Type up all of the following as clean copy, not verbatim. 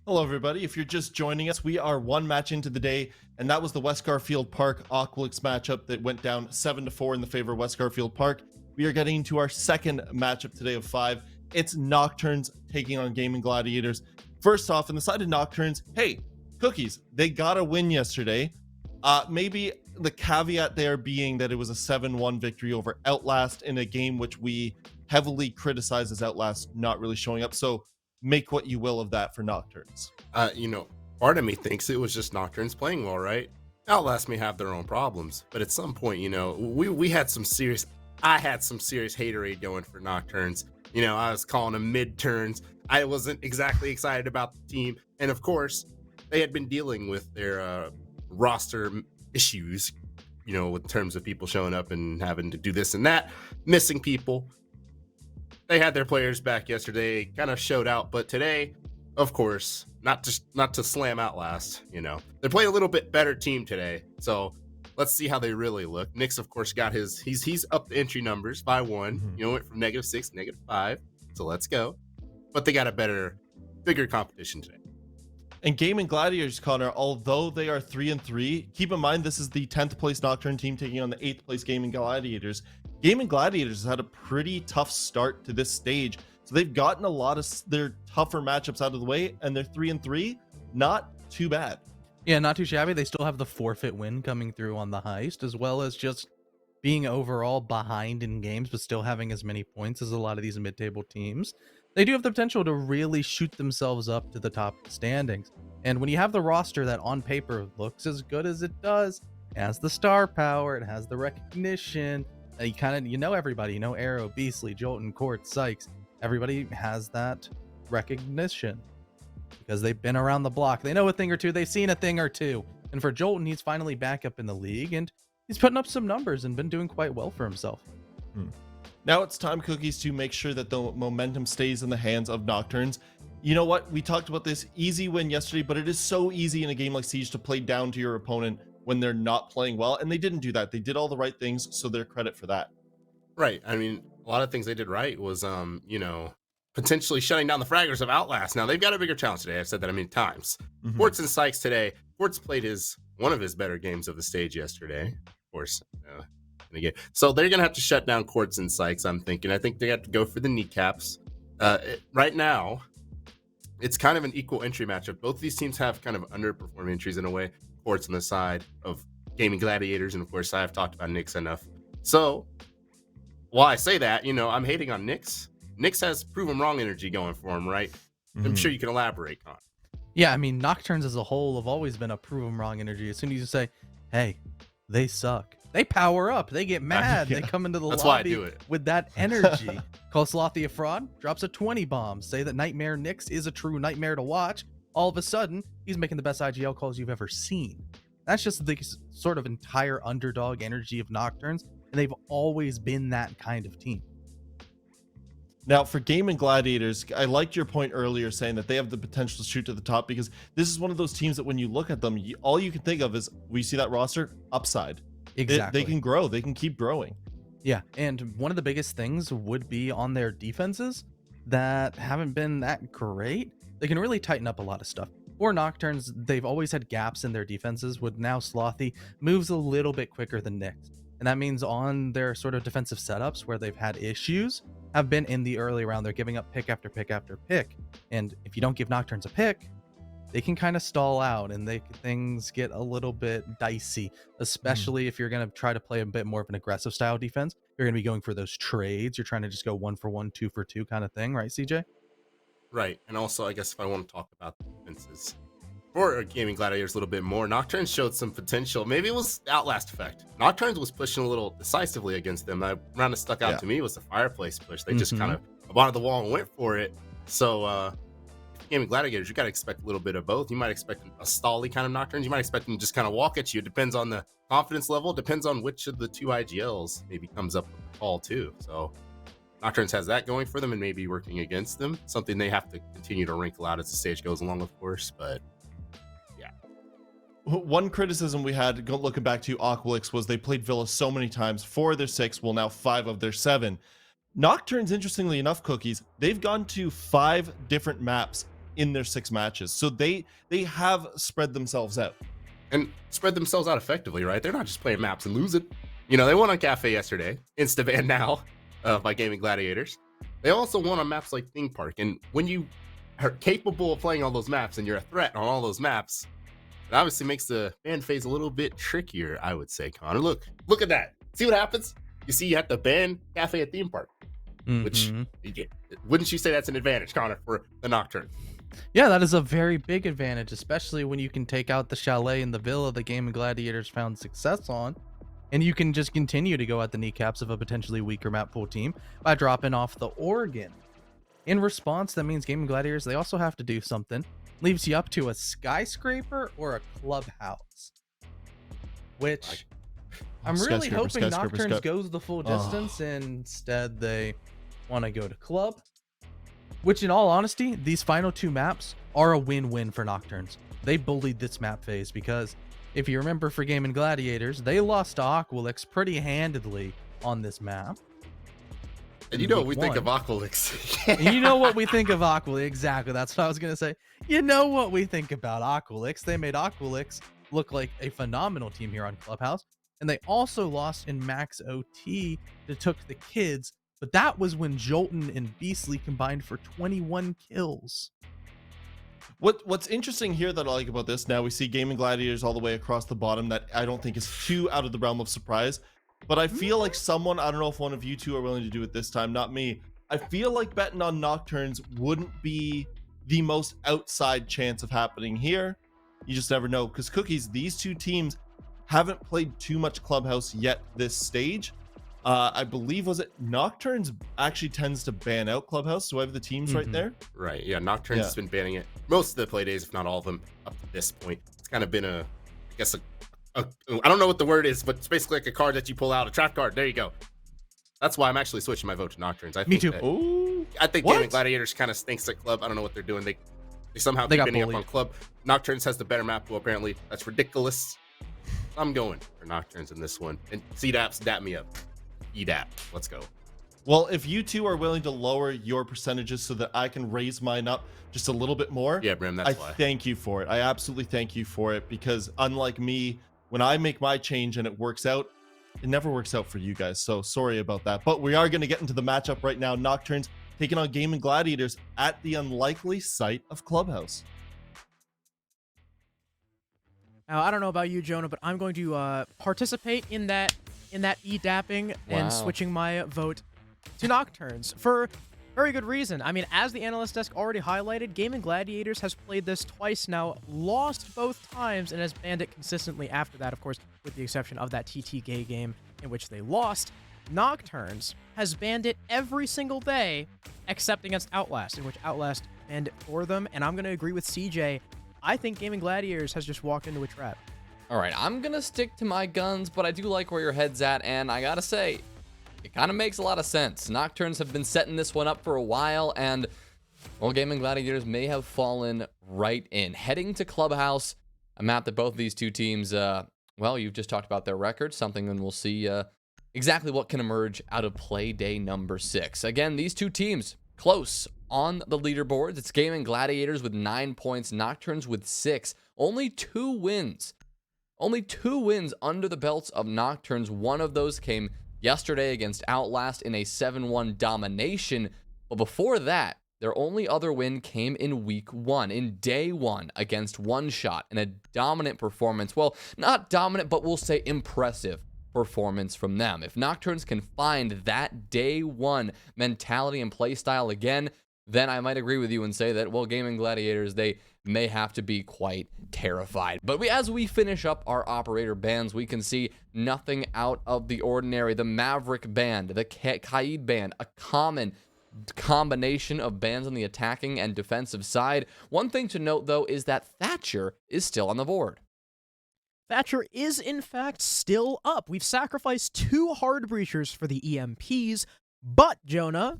Hello, everybody. If you're just joining us, we are one match into the day, and that was the West Garfield Park Aqualix matchup that went down 7-4 in the favor of West Garfield Park. We are getting into our second matchup today of 5. It's Nocturnes taking on Gaimin Gladiators. First off, on the side of Nocturnes, hey, Cookies, they got a win yesterday. Maybe the caveat there being that it was a 7-1 victory over Outlast in a game which we heavily criticize as Outlast not really showing up. So make what you will of that for Nocturnes. Part of me thinks it was just Nocturnes playing well, right? Outlast may have their own problems, but at some point, we had some serious. I had some serious haterade going for Nocturnes. I was calling them mid-turns. I wasn't exactly excited about the team, and of course, they had been dealing with their roster issues. In terms of people showing up and having to do this and that, missing people. They had their players back yesterday, kind of showed out, but today, of course, not to slam Outlast, they played a little bit better team today. So let's see how they really look. Nick's, of course, got he's up the entry numbers by one. Went from -6 to -5. So let's go. But they got a bigger competition today. And Gaimin Gladiators, Connor, although they are 3-3, keep in mind this is the 10th place Nocturne team taking on the 8th place Gaimin Gladiators. Gaimin Gladiators has had a pretty tough start to this stage, so they've gotten a lot of their tougher matchups out of the way, and they're 3-3, not too bad. Yeah, not too shabby. They still have the forfeit win coming through on the heist, as well as just being overall behind in games, but still having as many points as a lot of these mid-table teams. They do have the potential to really shoot themselves up to the top of the standings. And when you have the roster that on paper looks as good as it does, it has the star power, it has the recognition, you know everybody, Arrow, Beastly, Jolton, Court, Sykes, everybody has that recognition because they've been around the block. They know a thing or two, they've seen a thing or two. And for Jolton, he's finally back up in the league, and he's putting up some numbers and been doing quite well for himself. Now it's time, Cookies, to make sure that the momentum stays in the hands of Nocturnes. You know what? We talked about this easy win yesterday, but it is so easy in a game like Siege to play down to your opponent when they're not playing well, and they didn't do that. They did all the right things, so they're credit for that. Right. I mean, a lot of things they did right was, potentially shutting down the fraggers of Outlast. Now, they've got a bigger challenge today. I've said that a million times. Quartz and Sykes today. Quartz played one of his better games of the stage yesterday. Of course, again. So they're going to have to shut down Quartz and Sykes, I'm thinking. I think they have to go for the kneecaps. Right now, it's kind of an equal entry matchup. Both of these teams have kind of underperforming entries in a way. Quartz on the side of Gaimin Gladiators, and of course, I've talked about Nyx enough. So, while I say that, I'm hating on Nyx. Nyx has prove him wrong energy going for him, right? I'm sure you can elaborate on. Yeah, I mean, Nocturnes as a whole have always been a prove them wrong energy. As soon as you say, hey, they suck, they power up, they get mad, they come into the That's lobby why I do it. with that energy. Call Slothy a fraud, drops a 20 bomb, say that Nightmare Nyx is a true nightmare to watch. All of a sudden, he's making the best IGL calls you've ever seen. That's just the sort of entire underdog energy of Nocturnes, and they've always been that kind of team. Now, for Gaimin Gladiators, I liked your point earlier saying that they have the potential to shoot to the top, because this is one of those teams that when you look at them, all you can think of is, we see that roster, upside. Exactly. They can grow. They can keep growing. Yeah, and one of the biggest things would be on their defenses that haven't been that great. They can really tighten up a lot of stuff. For Nocturnes, they've always had gaps in their defenses, with now Slothy moves a little bit quicker than Nyx. And that means on their sort of defensive setups where they've had issues have been in the early round. They're giving up pick after pick after pick. And if you don't give Nocturnes a pick, they can kind of stall out and things get a little bit dicey, especially if you're going to try to play a bit more of an aggressive style defense. You're going to be going for those trades. You're trying to just go 1 for 1, 2 for 2 kind of thing, right, CJ? Right. And also, I guess if I want to talk about the defenses for Gaimin Gladiators a little bit more, Nocturnes showed some potential. Maybe it was Outlast effect. Nocturnes was pushing a little decisively against them. The round that stuck out to me was the fireplace push. They just kind of abandoned the wall and went for it. So, Gaimin Gladiators, you got to expect a little bit of both. You might expect a stally kind of Nocturnes. You might expect them to just kind of walk at you. It depends on the confidence level. It depends on which of the two IGLs maybe comes up with the call too. So Nocturnes has that going for them and maybe working against them. Something they have to continue to wrinkle out as the stage goes along, of course. But yeah. One criticism we had looking back to Aqualix was they played Villa so many times. 4 of their 6, well, now 5 of their 7. Nocturnes, interestingly enough, Cookies, they've gone to 5 different maps in their 6 matches. So they have spread themselves out. And spread themselves out effectively, right? They're not just playing maps and losing. You know, they won on Cafe yesterday, Instaban now, by Gaimin Gladiators. They also won on maps like Theme Park. And when you are capable of playing all those maps and you're a threat on all those maps, it obviously makes the ban phase a little bit trickier, I would say, Connor. Look at that. See what happens? You see, you have to ban Cafe at Theme Park, which, wouldn't you say that's an advantage, Connor, for the Nocturne? Yeah, that is a very big advantage, especially when you can take out the chalet and the villa the Gaimin Gladiators found success on, and you can just continue to go at the kneecaps of a potentially weaker map pool team by dropping off the Oregon. In response, that means Gaimin Gladiators, they also have to do something. Leaves you up to a skyscraper or a clubhouse, which I'm really hoping Nocturnes goes the full distance, and instead they want to go to club. Which, in all honesty, these final 2 maps are a win-win for Nocturnes. They bullied this map phase because, if you remember for Gaimin Gladiators, they lost to Aqualix pretty handedly on this map. And you know what we think of Aqualix. You know what we think of Aqualix. Exactly, that's what I was going to say. You know what we think about Aqualix. They made Aqualix look like a phenomenal team here on Clubhouse. And they also lost in Max OT that took the kids. But that was when Jolton and Beastly combined for 21 kills. What's interesting here that I like about this, now we see Gaimin Gladiators all the way across the bottom, that I don't think is too out of the realm of surprise. But I feel like someone, I don't know if one of you two are willing to do it this time, not me. I feel like betting on Nocturnes wouldn't be the most outside chance of happening here. You just never know, because Cookies, these 2 teams haven't played too much Clubhouse yet this stage. I believe, was it Nocturnes actually tends to ban out Clubhouse? Do I have the teams right there? Right, yeah, Nocturnes has been banning it most of the play days, if not all of them, up to this point. It's kind of been I don't know what the word is, but it's basically like a card that you pull out, a trap card. There you go. That's why I'm actually switching my vote to Nocturnes. Me too. I think Gaimin Gladiators kind of stinks at club. I don't know what they're doing. They somehow keep ending up on club. Nocturnes has the better map pool, apparently. That's ridiculous. I'm going for Nocturnes in this one. And CDAPs, dap me up. EDAP, let's go. Well, if you two are willing to lower your percentages so that I can raise mine up just a little bit more, yeah, Brim, that's why. I thank you for it. I absolutely thank you for it, because unlike me, when I make my change and it works out, it never works out for you guys. So sorry about that. But we are going to get into the matchup right now. Nocturnes taking on Gaimin Gladiators at the unlikely site of Clubhouse. Now, I don't know about you, Jonah, but I'm going to participate in that e-dapping and switching my vote to Nocturnes for very good reason. I mean, as the analyst desk already highlighted, Gaimin Gladiators has played this twice now, lost both times, and has banned it consistently after that, of course, with the exception of that TT Gay game in which they lost. Nocturnes has banned it every single day, except against Outlast, in which Outlast banned it for them, and I'm going to agree with CJ. I think Gaimin Gladiators has just walked into a trap. All right, I'm going to stick to my guns, but I do like where your head's at, and I got to say, it kind of makes a lot of sense. Nocturnes have been setting this one up for a while, and, well, Gaimin Gladiators may have fallen right in. Heading to Clubhouse, a map that both of these 2 teams, well, you've just talked about their record, something, and we'll see exactly what can emerge out of play day number 6. Again, these 2 teams, close on the leaderboards. It's Gaimin Gladiators with 9 points, Nocturnes with 6. Only 2 wins. Only 2 wins under the belts of Nocturnes. One of those came yesterday against Outlast in a 7-1 domination. But before that, their only other win came in week 1, in day 1 against One Shot, in a dominant performance. Well, not dominant, but we'll say impressive performance from them. If Nocturnes can find that day 1 mentality and play style again, then I might agree with you and say that, well, Gaimin Gladiators, they may have to be quite terrified. But as we finish up our operator bans, we can see nothing out of the ordinary. The Maverick band, the Kaid band, a common combination of bans on the attacking and defensive side. One thing to note, though, is that Thatcher is still on the board. Thatcher is, in fact, still up. We've sacrificed 2 hard breachers for the EMPs, but, Jonah,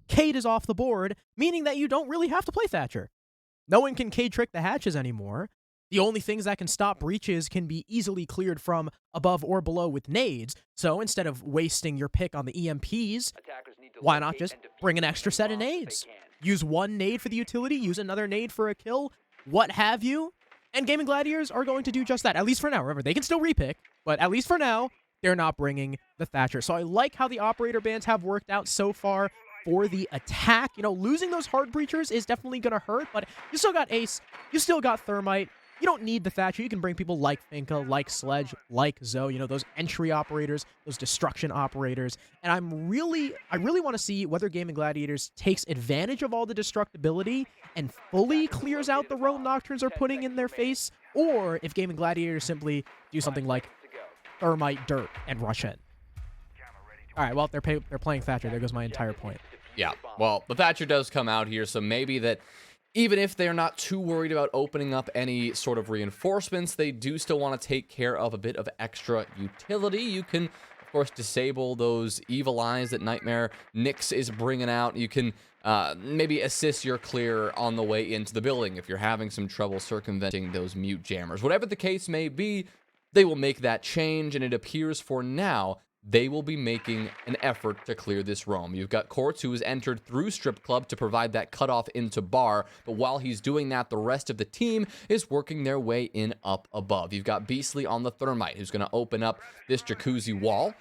Cade is off the board, meaning that you don't really have to play Thatcher. No one can Cade trick the hatches anymore. The only things that can stop breaches can be easily cleared from above or below with nades, so instead of wasting your pick on the EMPs, why not just bring an extra set of nades? use one nade for the utility, use another nade for a kill, what have you. And Gaimin Gladiators are going to do just that, at least for now. Remember, they can still repick, but at least for now, they're not bringing the Thatcher. So I like how the operator bans have worked out so far for the attack. You know, losing those hard breachers is definitely going to hurt, but you still got Ace, you still got Thermite. You don't need the Thatcher. You can bring people like Finka, like Sledge, like Zoe, you know, those entry operators, those destruction operators. And I really want to see whether Gaimin Gladiators takes advantage of all the destructibility and fully clears out the roam Nocturnes are putting in their face, or if Gaimin Gladiators simply do something like Thermite Dirt and rush in. All right, well, they're playing Thatcher. There goes my entire point. Yeah, well, the Thatcher does come out here, so maybe that even if they're not too worried about opening up any sort of reinforcements, they do still want to take care of a bit of extra utility. You can, of course, disable those evil eyes that Nightmare Nyx is bringing out. You can maybe assist your clear on the way into the building if you're having some trouble circumventing those mute jammers. Whatever the case may be, they will make that change, and it appears for now they will be making an effort to clear this roam. You've got Quartz, who has entered through Strip Club to provide that cutoff into Bar, but while he's doing that, the rest of the team is working their way in up above. You've got Beastly on the Thermite, who's going to open up this Jacuzzi wall,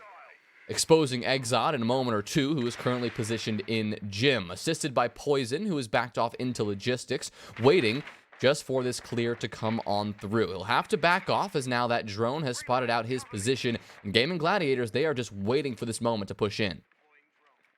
exposing Exod in a moment or two, who is currently positioned in Gym, assisted by Poison, who is backed off into Logistics, waiting just for this clear to come on through. He'll have to back off as now that drone has spotted out his position. And Gaimin Gladiators, they are just waiting for this moment to push in.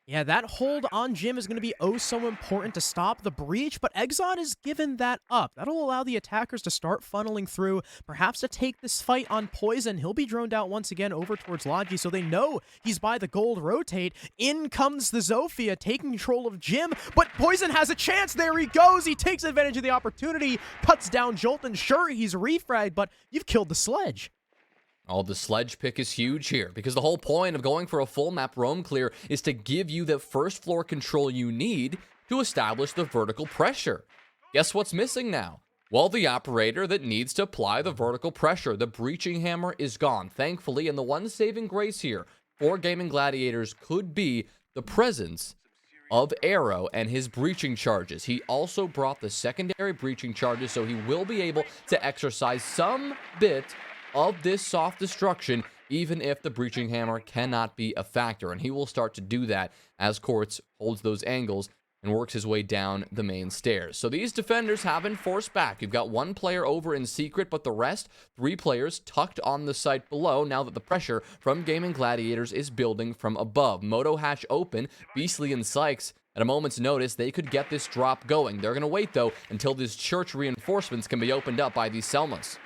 Yeah, that hold on Jim is going to be oh so important to stop the breach, but Exod is given that up. That'll allow the attackers to start funneling through, perhaps to take this fight on Poison. He'll be droned out once again over towards Logi, so they know he's by the gold rotate. In comes the Zofia, taking control of Jim, but Poison has a chance. There he goes. He takes advantage of the opportunity, cuts down Jolton. Sure, he's refragged, but you've killed the Sledge. Oh, the Sledge pick is huge here, because the whole point of going for a full map roam clear is to give you the first floor control you need to establish the vertical pressure. Guess what's missing now? Well, the operator that needs to apply the vertical pressure. The breaching hammer is gone, thankfully, and the one saving grace here for Gaimin Gladiators could be the presence of Arrow and his breaching charges. He also brought the secondary breaching charges, so he will be able to exercise some bit of this soft destruction, even if the breaching hammer cannot be a factor. And he will start to do that as Quartz holds those angles and works his way down the main stairs. So these defenders have been forced back. You've got one player over in secret, but the rest, 3 players, tucked on the site below now that the pressure from Gaimin Gladiators is building from above. Moto hatch open, Beastly and Sykes, at a moment's notice, they could get this drop going. They're going to wait, though, until these church reinforcements can be opened up by these Selmas.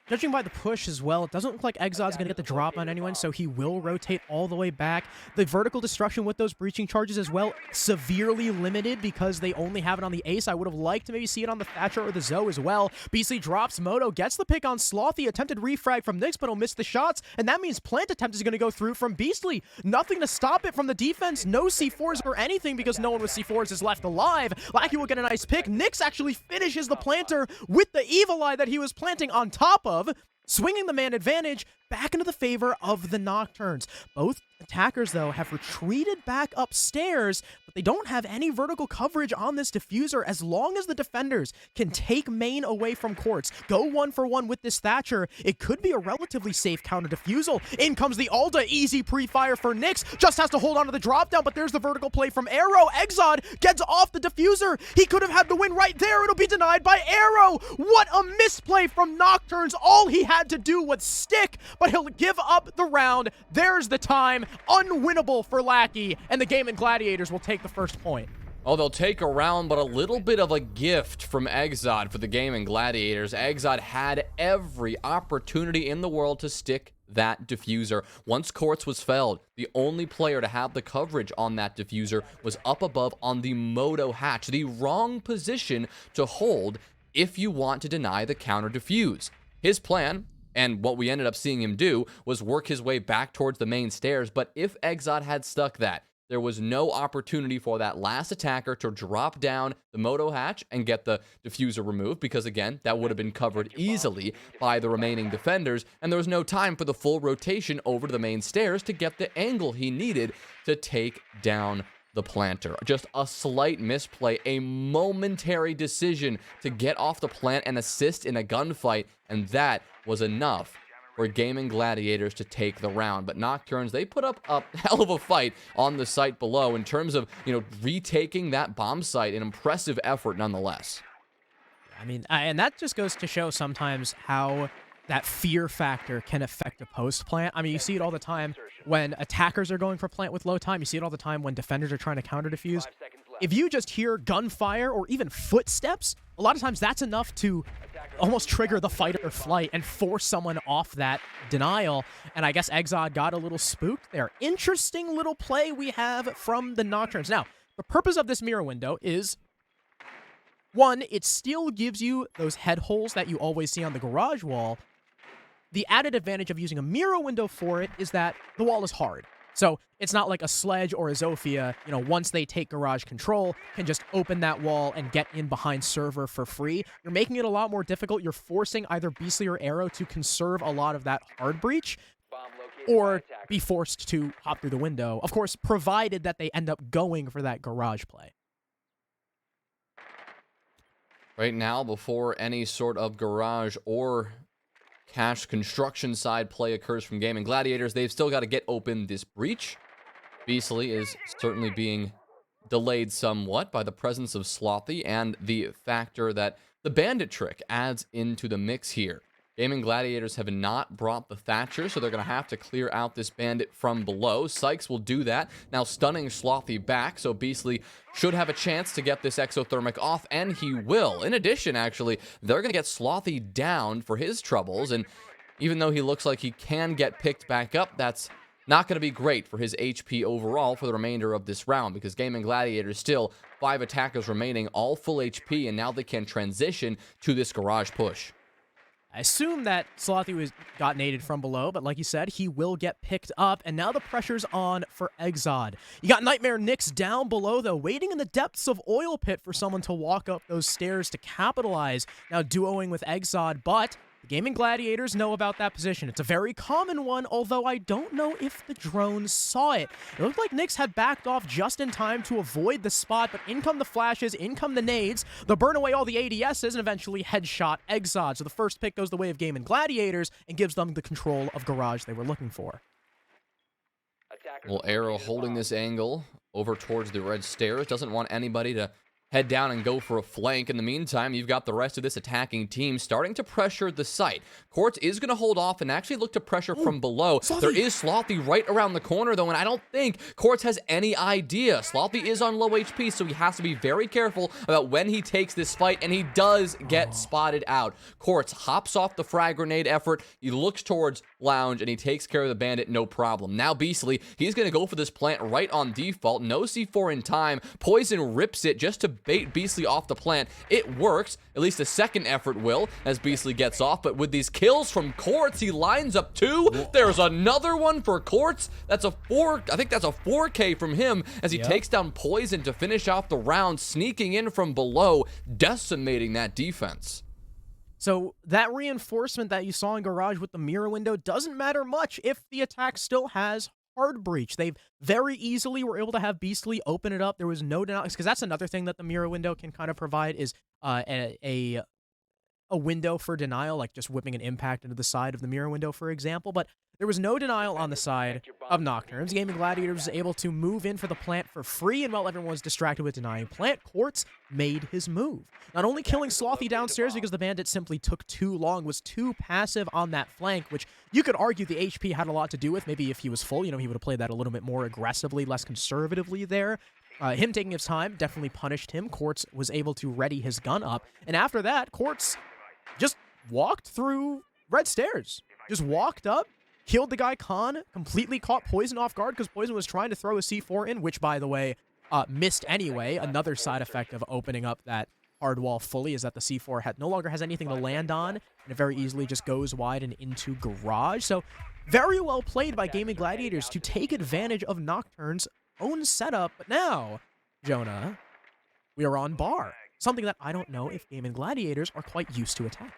Judging by the push as well, it doesn't look like Exod's going to get the drop on anyone, so he will rotate all the way back. The vertical destruction with those breaching charges as well, severely limited because they only have it on the Ace. I would have liked to maybe see it on the Thatcher or the Zoe as well. Beastly drops Moto, gets the pick on Slothy, attempted refrag from Nyx, but he'll miss the shots, and that means plant attempt is going to go through from Beastly. Nothing to stop it from the defense, no C4s or anything because no one with C4s is left alive. Lackey will get a nice pick. Nyx actually finishes the planter with the Evil Eye that he was planting on top of, swinging the man advantage back into the favor of the Nocturnes. Both attackers, though, have retreated back upstairs, but they don't have any vertical coverage on this diffuser. As long as the defenders can take main away from Quartz, go 1-for-1 with this Thatcher, it could be a relatively safe counter defusal. In comes the Alda, easy pre-fire for Nyx, just has to hold on to the drop down, but there's the vertical play from Arrow. Exod gets off the diffuser. He could have had the win right there. It'll be denied by Arrow. What a misplay from Nocturnes. All he had to do was stick, but he'll give up the round. There's the time. Unwinnable for Lackey, and the Gaimin Gladiators will take the first point. Oh, they'll take a round, but a little bit of a gift from Exod for the Gaimin Gladiators. Exod had every opportunity in the world to stick that diffuser. Once Quartz was felled, the only player to have the coverage on that diffuser was up above on the Moto hatch. The wrong position to hold if you want to deny the counter diffuse. His plan, and what we ended up seeing him do, was work his way back towards the main stairs. But if Exod had stuck that, there was no opportunity for that last attacker to drop down the Moto hatch and get the diffuser removed, because again, that would have been covered easily by the remaining defenders, and there was no time for the full rotation over to the main stairs to get the angle he needed to take down the planter. Just a slight misplay, a momentary decision to get off the plant and assist in a gunfight, and that was enough for Gaimin Gladiators to take the round. But Nocturnes, they put up a hell of a fight on the site below in terms of, retaking that bomb site. An impressive effort nonetheless. I mean, and that just goes to show sometimes how that fear factor can affect a post plant. I mean, you see it all the time when attackers are going for plant with low time. You see it all the time when defenders are trying to counter defuse. If you just hear gunfire or even footsteps, a lot of times that's enough to almost trigger the fight or flight and force someone off that denial. And I guess Exod got a little spooked there. Interesting little play we have from the Nocturnes. Now, the purpose of this mirror window is, one, it still gives you those head holes that you always see on the garage wall. The added advantage of using a mirror window for it is that the wall is hard. So it's not like a Sledge or a Zofia, once they take garage control, can just open that wall and get in behind server for free. You're making it a lot more difficult. You're forcing either Beastly or Arrow to conserve a lot of that hard breach, or be forced to hop through the window. Of course, provided that they end up going for that garage play. Right now, before any sort of garage or cash construction side play occurs from Gaimin Gladiators, they've still got to get open this breach. Beastly is certainly being delayed somewhat by the presence of Slothy and the factor that the bandit trick adds into the mix here. Gaimin Gladiators have not brought the Thatcher, so they're going to have to clear out this bandit from below. Sykes will do that, now stunning Slothy back, so Beastly should have a chance to get this exothermic off, and he will. In addition, actually, they're going to get Slothy down for his troubles, and even though he looks like he can get picked back up, that's not going to be great for his HP overall for the remainder of this round, because Gaimin Gladiators still 5 attackers remaining, all full HP, and now they can transition to this garage push. I assume that Slothy got naded from below, but like you said, he will get picked up, and now the pressure's on for Exod. You got Nightmare Nix down below, though, waiting in the depths of Oil Pit for someone to walk up those stairs to capitalize. Now duoing with Exod, but the Gaimin Gladiators know about that position. It's a very common one, although I don't know if the drones saw it. It looked like Nyx had backed off just in time to avoid the spot, but in come the flashes, in come the nades, they'll burn away all the ADSs and eventually headshot Exod. So the first pick goes the way of Gaimin Gladiators and gives them the control of garage they were looking for. Well, Arrow holding this angle over towards the red stairs, doesn't want anybody to head down and go for a flank. In the meantime, you've got the rest of this attacking team starting to pressure the site. Quartz is going to hold off and actually look to pressure from below. Slothy. There is Slothy right around the corner, though, and I don't think Quartz has any idea. Slothy is on low HP, so he has to be very careful about when he takes this fight, and he does get spotted out. Quartz hops off the frag grenade effort. He looks towards Lounge, and he takes care of the bandit, no problem. Now Beastly, he's going to go for this plant right on default. No C4 in time. Poison rips it just to bait Beastly off the plant. It works. At least the second effort will, as Beastly gets off. But with these kills from Quartz, he lines up 2. There's another one for Quartz. That's a 4. I think that's a 4K from him as he takes down Poison to finish off the round, sneaking in from below, decimating that defense. So that reinforcement that you saw in garage with the mirror window doesn't matter much if the attack still has hard breach. They very easily were able to have Beastly open it up. There was no denial, because that's another thing that the mirror window can kind of provide is a window for denial, like just whipping an impact into the side of the mirror window, for example. But there was no denial on the side of Nocturnes. Gaimin Gladiators was able to move in for the plant for free, and while everyone was distracted with denying plant, Quartz made his move. Not only killing Slothy downstairs because the bandit simply took too long, was too passive on that flank, which you could argue the HP had a lot to do with. Maybe if he was full, he would have played that a little bit more aggressively, less conservatively there. Him taking his time definitely punished him. Quartz was able to ready his gun up, and after that, Quartz just walked through red stairs. Just walked up, killed the guy Khan, completely caught Poison off guard because Poison was trying to throw a C4 in, which, by the way, missed anyway. Another side effect of opening up that hard wall fully is that the C4 no longer has anything to land on, and it very easily just goes wide and into garage. So very well played by Gaimin Gladiators to take advantage of Nocturne's own setup. But now, Jonah, we are on bar. Something that I don't know if Gaimin Gladiators are quite used to attacking.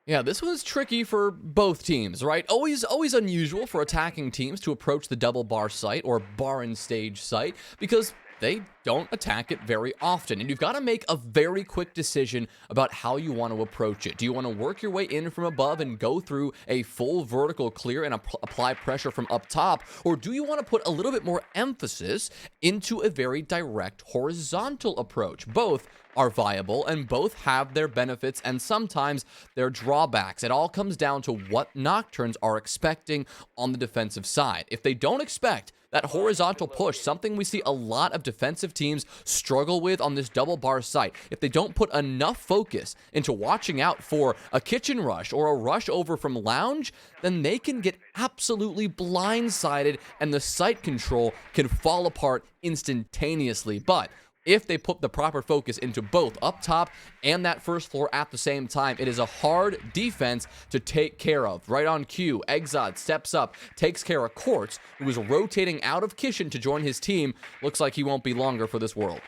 Yeah, this was tricky for both teams, right? Always unusual for attacking teams to approach the double bar site or bar and stage site because they don't attack it very often. And you've got to make a very quick decision about how you want to approach it. Do you want to work your way in from above and go through a full vertical clear and apply pressure from up top? Or do you want to put a little bit more emphasis into a very direct horizontal approach? Both are viable and both have their benefits and sometimes their drawbacks. It all comes down to what Nocturnes are expecting on the defensive side. If they don't expect that horizontal push, something we see a lot of defensive teams struggle with on this double bar site, if they don't put enough focus into watching out for a kitchen rush or a rush over from lounge, then they can get absolutely blindsided and the site control can fall apart instantaneously. But if they put the proper focus into both up top and that first floor at the same time, it is a hard defense to take care of. Right on cue, Exod steps up, takes care of Quartz, who is rotating out of Kitchen to join his team. Looks like he won't be longer for this world.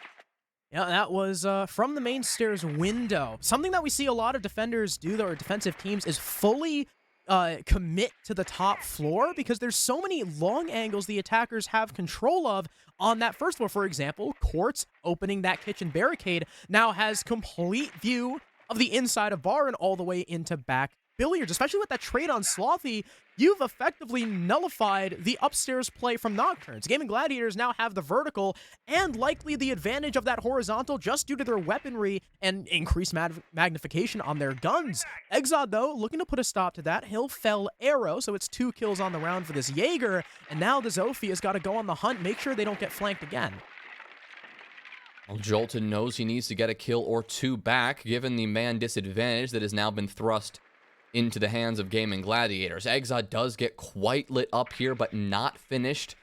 Yeah, that was from the main stairs window. Something that we see a lot of defenders do, or defensive teams, is fully commit to the top floor because there's so many long angles the attackers have control of on that first floor. For example, Quartz opening that kitchen barricade now has complete view of the inside of bar and all the way into back billiards. Especially with that trade on Slothy, you've effectively nullified the upstairs play from Nocturnes. Gaimin Gladiators now have the vertical and likely the advantage of that horizontal just due to their weaponry and increased magnification on their guns. Exod, though, looking to put a stop to that. He'll fell arrow, so it's 2 kills on the round for this Jaeger, and now the Zofia has got to go on the hunt, make sure they don't get flanked again. Well, Jolton knows he needs to get a kill or 2 back, given the man disadvantage that has now been thrust into the hands of Gaimin Gladiators. Exod does get quite lit up here, but not finished.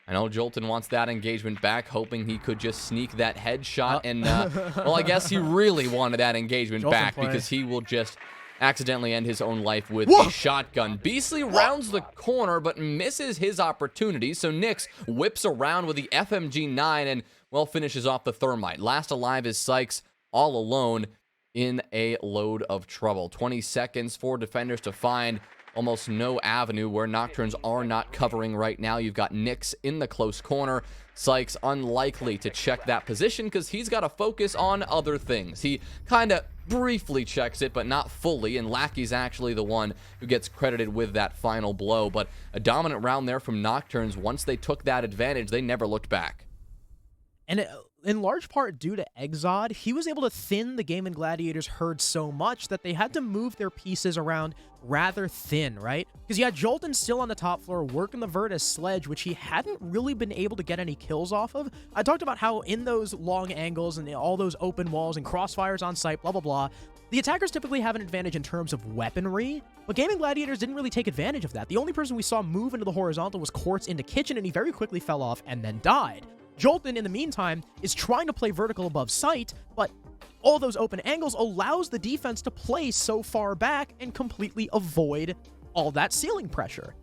I know Jolton wants that engagement back, hoping he could just sneak that headshot. And, well, I guess he really wanted that engagement back because he will just accidentally end his own life with a shotgun. Beastly rounds the corner, but misses his opportunity. So Nyx whips around with the FMG-9 and, well, finishes off the thermite. Last alive is Sykes, all alone in a load of trouble. 20 seconds for defenders to find almost no avenue where Nocturnes are not covering right now. You've got Nyx in the close corner. Sykes unlikely to check that position because he's got to focus on other things. He kind of briefly checks it, but not fully, and Lackey's actually the one who gets credited with that final blow. But a dominant round there from Nocturnes. Once they took that advantage, they never looked back. And in large part due to Exod, he was able to thin the Gaimin Gladiators herd so much that they had to move their pieces around rather thin, right? Because you had Jolton still on the top floor working the Virtus sledge, which he hadn't really been able to get any kills off of. I talked about how in those long angles and all those open walls and crossfires on site, blah, blah, blah, the attackers typically have an advantage in terms of weaponry, but Gaimin Gladiators didn't really take advantage of that. The only person we saw move into the horizontal was Quartz into Kitchen, and he very quickly fell off and then died. Jolton, in the meantime, is trying to play vertical above sight, but all those open angles allows the defense to play so far back and completely avoid all that ceiling pressure.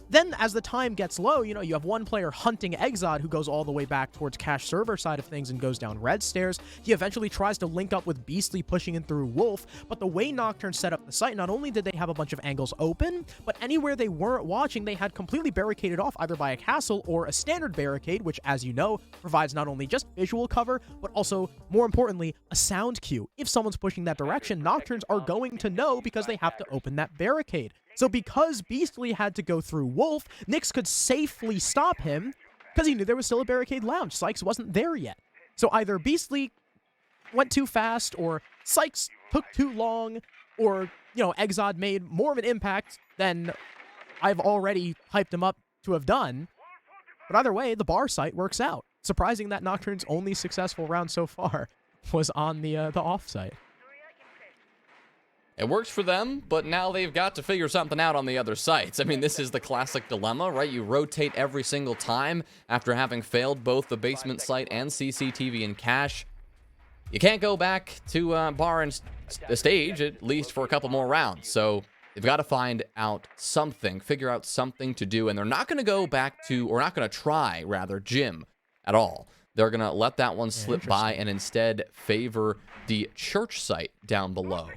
Then, as the time gets low, you have one player hunting Exod who goes all the way back towards cash server side of things and goes down red stairs. He eventually tries to link up with Beastly pushing in through Wolf, but the way Nocturne set up the site, not only did they have a bunch of angles open, but anywhere they weren't watching, they had completely barricaded off either by a castle or a standard barricade, which, as you know, provides not only just visual cover, but also, more importantly, a sound cue. If someone's pushing that direction, Nocturnes are going to know because they have to open that barricade. So because Beastly had to go through Wolf, Nyx could safely stop him because he knew there was still a barricade lounge. Sykes wasn't there yet. So either Beastly went too fast, or Sykes took too long, or, Exod made more of an impact than I've already hyped him up to have done. But either way, the bar site works out. Surprising that Nocturne's only successful round so far was on the off site. It works for them, but now they've got to figure something out on the other sites. I mean, this is the classic dilemma, right? You rotate every single time after having failed both the basement site and CCTV and cache. You can't go back to bar and the stage, at least for a couple more rounds. So they've got to find out something, figure out something to do, and they're not going to go back to, or not going to try, rather, Gym at all. They're going to let that one slip by and instead favor the church site down below.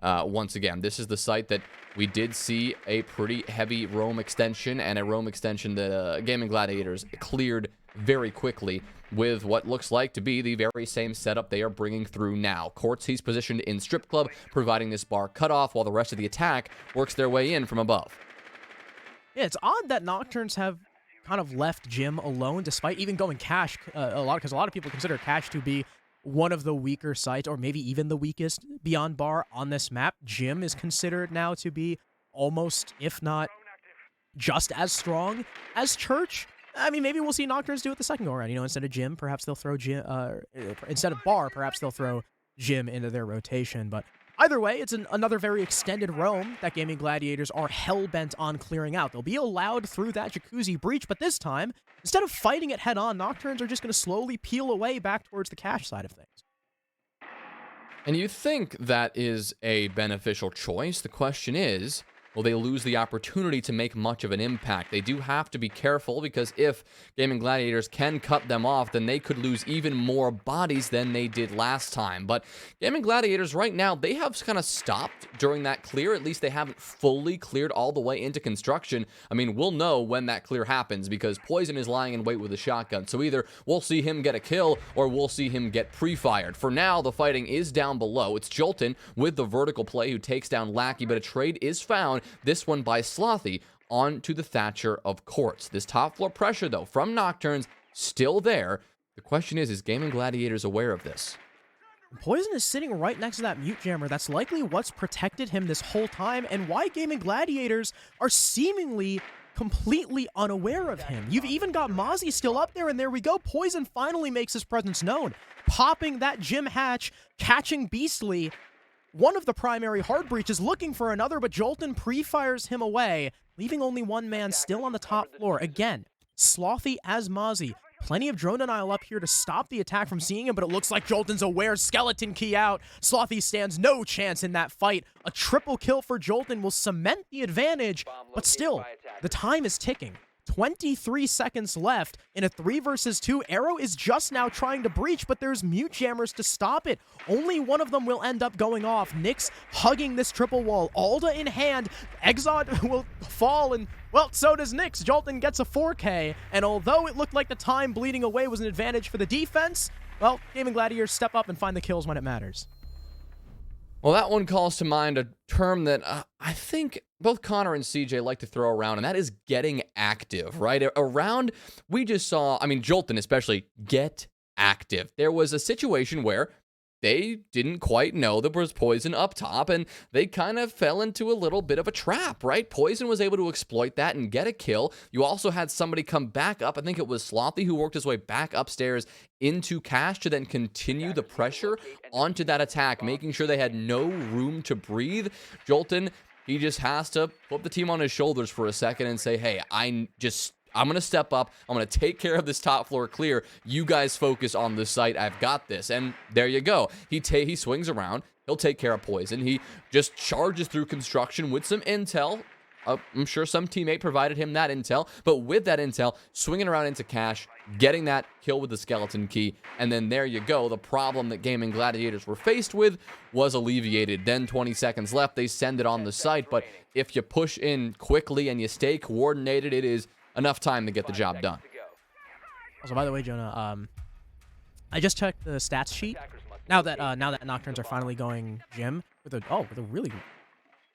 once again, this is the site that we did see a pretty heavy roam extension, and a roam extension that Gaimin Gladiators cleared very quickly with what looks like to be the very same setup they are bringing through now. Quartz, he's positioned in Strip Club, providing this bar cutoff while the rest of the attack works their way in from above. Yeah, it's odd that Nocturnes have kind of left Jim alone, despite even going Cash because a lot of people consider Cash to be one of the weaker sites, or maybe even the weakest beyond bar on this map. Jim is considered now to be almost, if not just as strong as Church. I mean, maybe we'll see Nocturnes do it the second go around. You know, instead of Jim, perhaps they'll throw Jim. Instead of bar, perhaps they'll throw Jim into their rotation. But either way, it's another very extended roam that Gaimin Gladiators are hell-bent on clearing out. They'll be allowed through that Jacuzzi breach, but this time, instead of fighting it head-on, Nocturnes are just going to slowly peel away back towards the Cash side of things. And you think that is a beneficial choice. The question is, will they lose the opportunity to make much of an impact? They do have to be careful, because if Gaimin Gladiators can cut them off, then they could lose even more bodies than they did last time. But Gaimin Gladiators right now, they have kind of stopped during that clear. At least they haven't fully cleared all the way into construction. I mean, we'll know when that clear happens, because Poison is lying in wait with a shotgun. So either we'll see him get a kill, or we'll see him get pre-fired. For now, the fighting is down below. It's Jolton with the vertical play who takes down Lackey, but a trade is found. This one by Slothy onto the Thatcher of Quartz. This top floor pressure, though, from Nocturnes still there. The question is Gaimin Gladiators aware of this? Poison is sitting right next to that mute jammer. That's likely what's protected him this whole time, and why Gaimin Gladiators are seemingly completely unaware of him. You've even got Mozzie still up there, and there we go. Poison finally makes his presence known, popping that Jim hatch, catching Beastly. One of the primary hard breaches, looking for another, but Jolton pre-fires him away, leaving only one man still on the top floor. Again, Slothy as Mozzie. Plenty of drone denial up here to stop the attack from seeing him, but it looks like Jolton's aware. Skeleton key out. Slothy stands no chance in that fight. A triple kill for Jolton will cement the advantage, but still, the time is ticking. 23 seconds left in a 3 versus 2. Arrow is just now trying to breach, but there's mute jammers to stop it. Only one of them will end up going off. Nyx hugging this triple wall. Alda in hand. Exod will fall, and, well, so does Nyx. Jolton gets a 4K, and although it looked like the time bleeding away was an advantage for the defense, well, Gaimin Gladiators step up and find the kills when it matters. Well, that one calls to mind a term that I think both Connor and CJ like to throw around, and that is getting active, right? Around, we just saw, I mean, Jolton especially, get active. There was a situation where they didn't quite know there was Poison up top, and they kind of fell into a little bit of a trap, right? Poison was able to exploit that and get a kill. You also had somebody come back up. I think it was Slothy who worked his way back upstairs into Cash to then continue the pressure onto that attack, making sure they had no room to breathe. Jolton, he just has to put the team on his shoulders for a second and say, hey, I'm going to step up. I'm going to take care of this top floor clear. You guys focus on this site. I've got this. And there you go. He swings around. He'll take care of Poison. He just charges through construction with some intel. I'm sure some teammate provided him that intel. But with that intel, swinging around into Cash, getting that kill with the skeleton key. And then there you go. The problem that Gaimin Gladiators were faced with was alleviated. Then 20 seconds left. They send it on the site. But if you push in quickly and you stay coordinated, it is enough time to get the job done. Also, by the way, Jonah, I just checked the stats sheet. Now that Nocturnes are finally going Jim with a really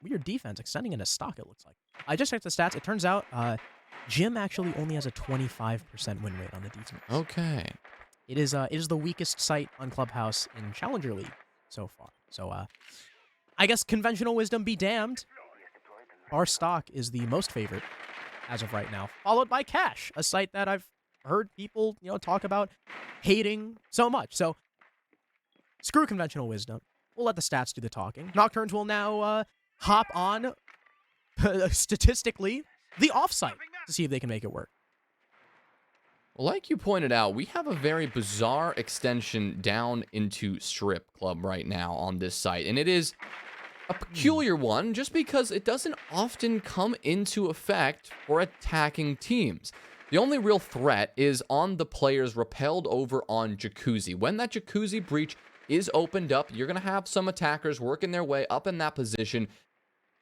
weird defense extending into stock, it looks like. I just checked the stats. It turns out Jim actually only has a 25% win rate on the defense. Okay. It is the weakest site on Clubhouse in Challenger League so far. So I guess conventional wisdom be damned. Our stock is the most favorite as of right now, followed by Cash, a site that I've heard people, talk about hating so much. So screw conventional wisdom. We'll let the stats do the talking. Nocturnes will now hop on, statistically, the offsite to see if they can make it work. Well, like you pointed out, we have a very bizarre extension down into Strip Club right now on this site, and it is a peculiar one just because it doesn't often come into effect for attacking teams. The only real threat is on the players repelled over on Jacuzzi. When that Jacuzzi breach is opened up. You're going to have some attackers working their way up in that position.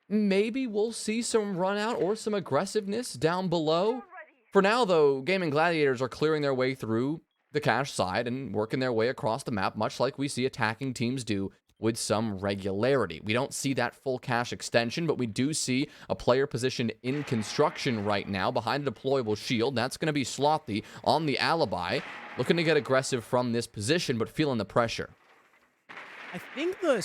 Maybe we'll see some run out or some aggressiveness down below. For now, though, Gaimin Gladiators are clearing their way through the cache side and working their way across the map, much like we see attacking teams do with some regularity. We don't see that full cache extension, but we do see a player positioned in construction right now behind a deployable shield. That's going to be Slothy on the alibi, looking to get aggressive from this position, but feeling the pressure. I think the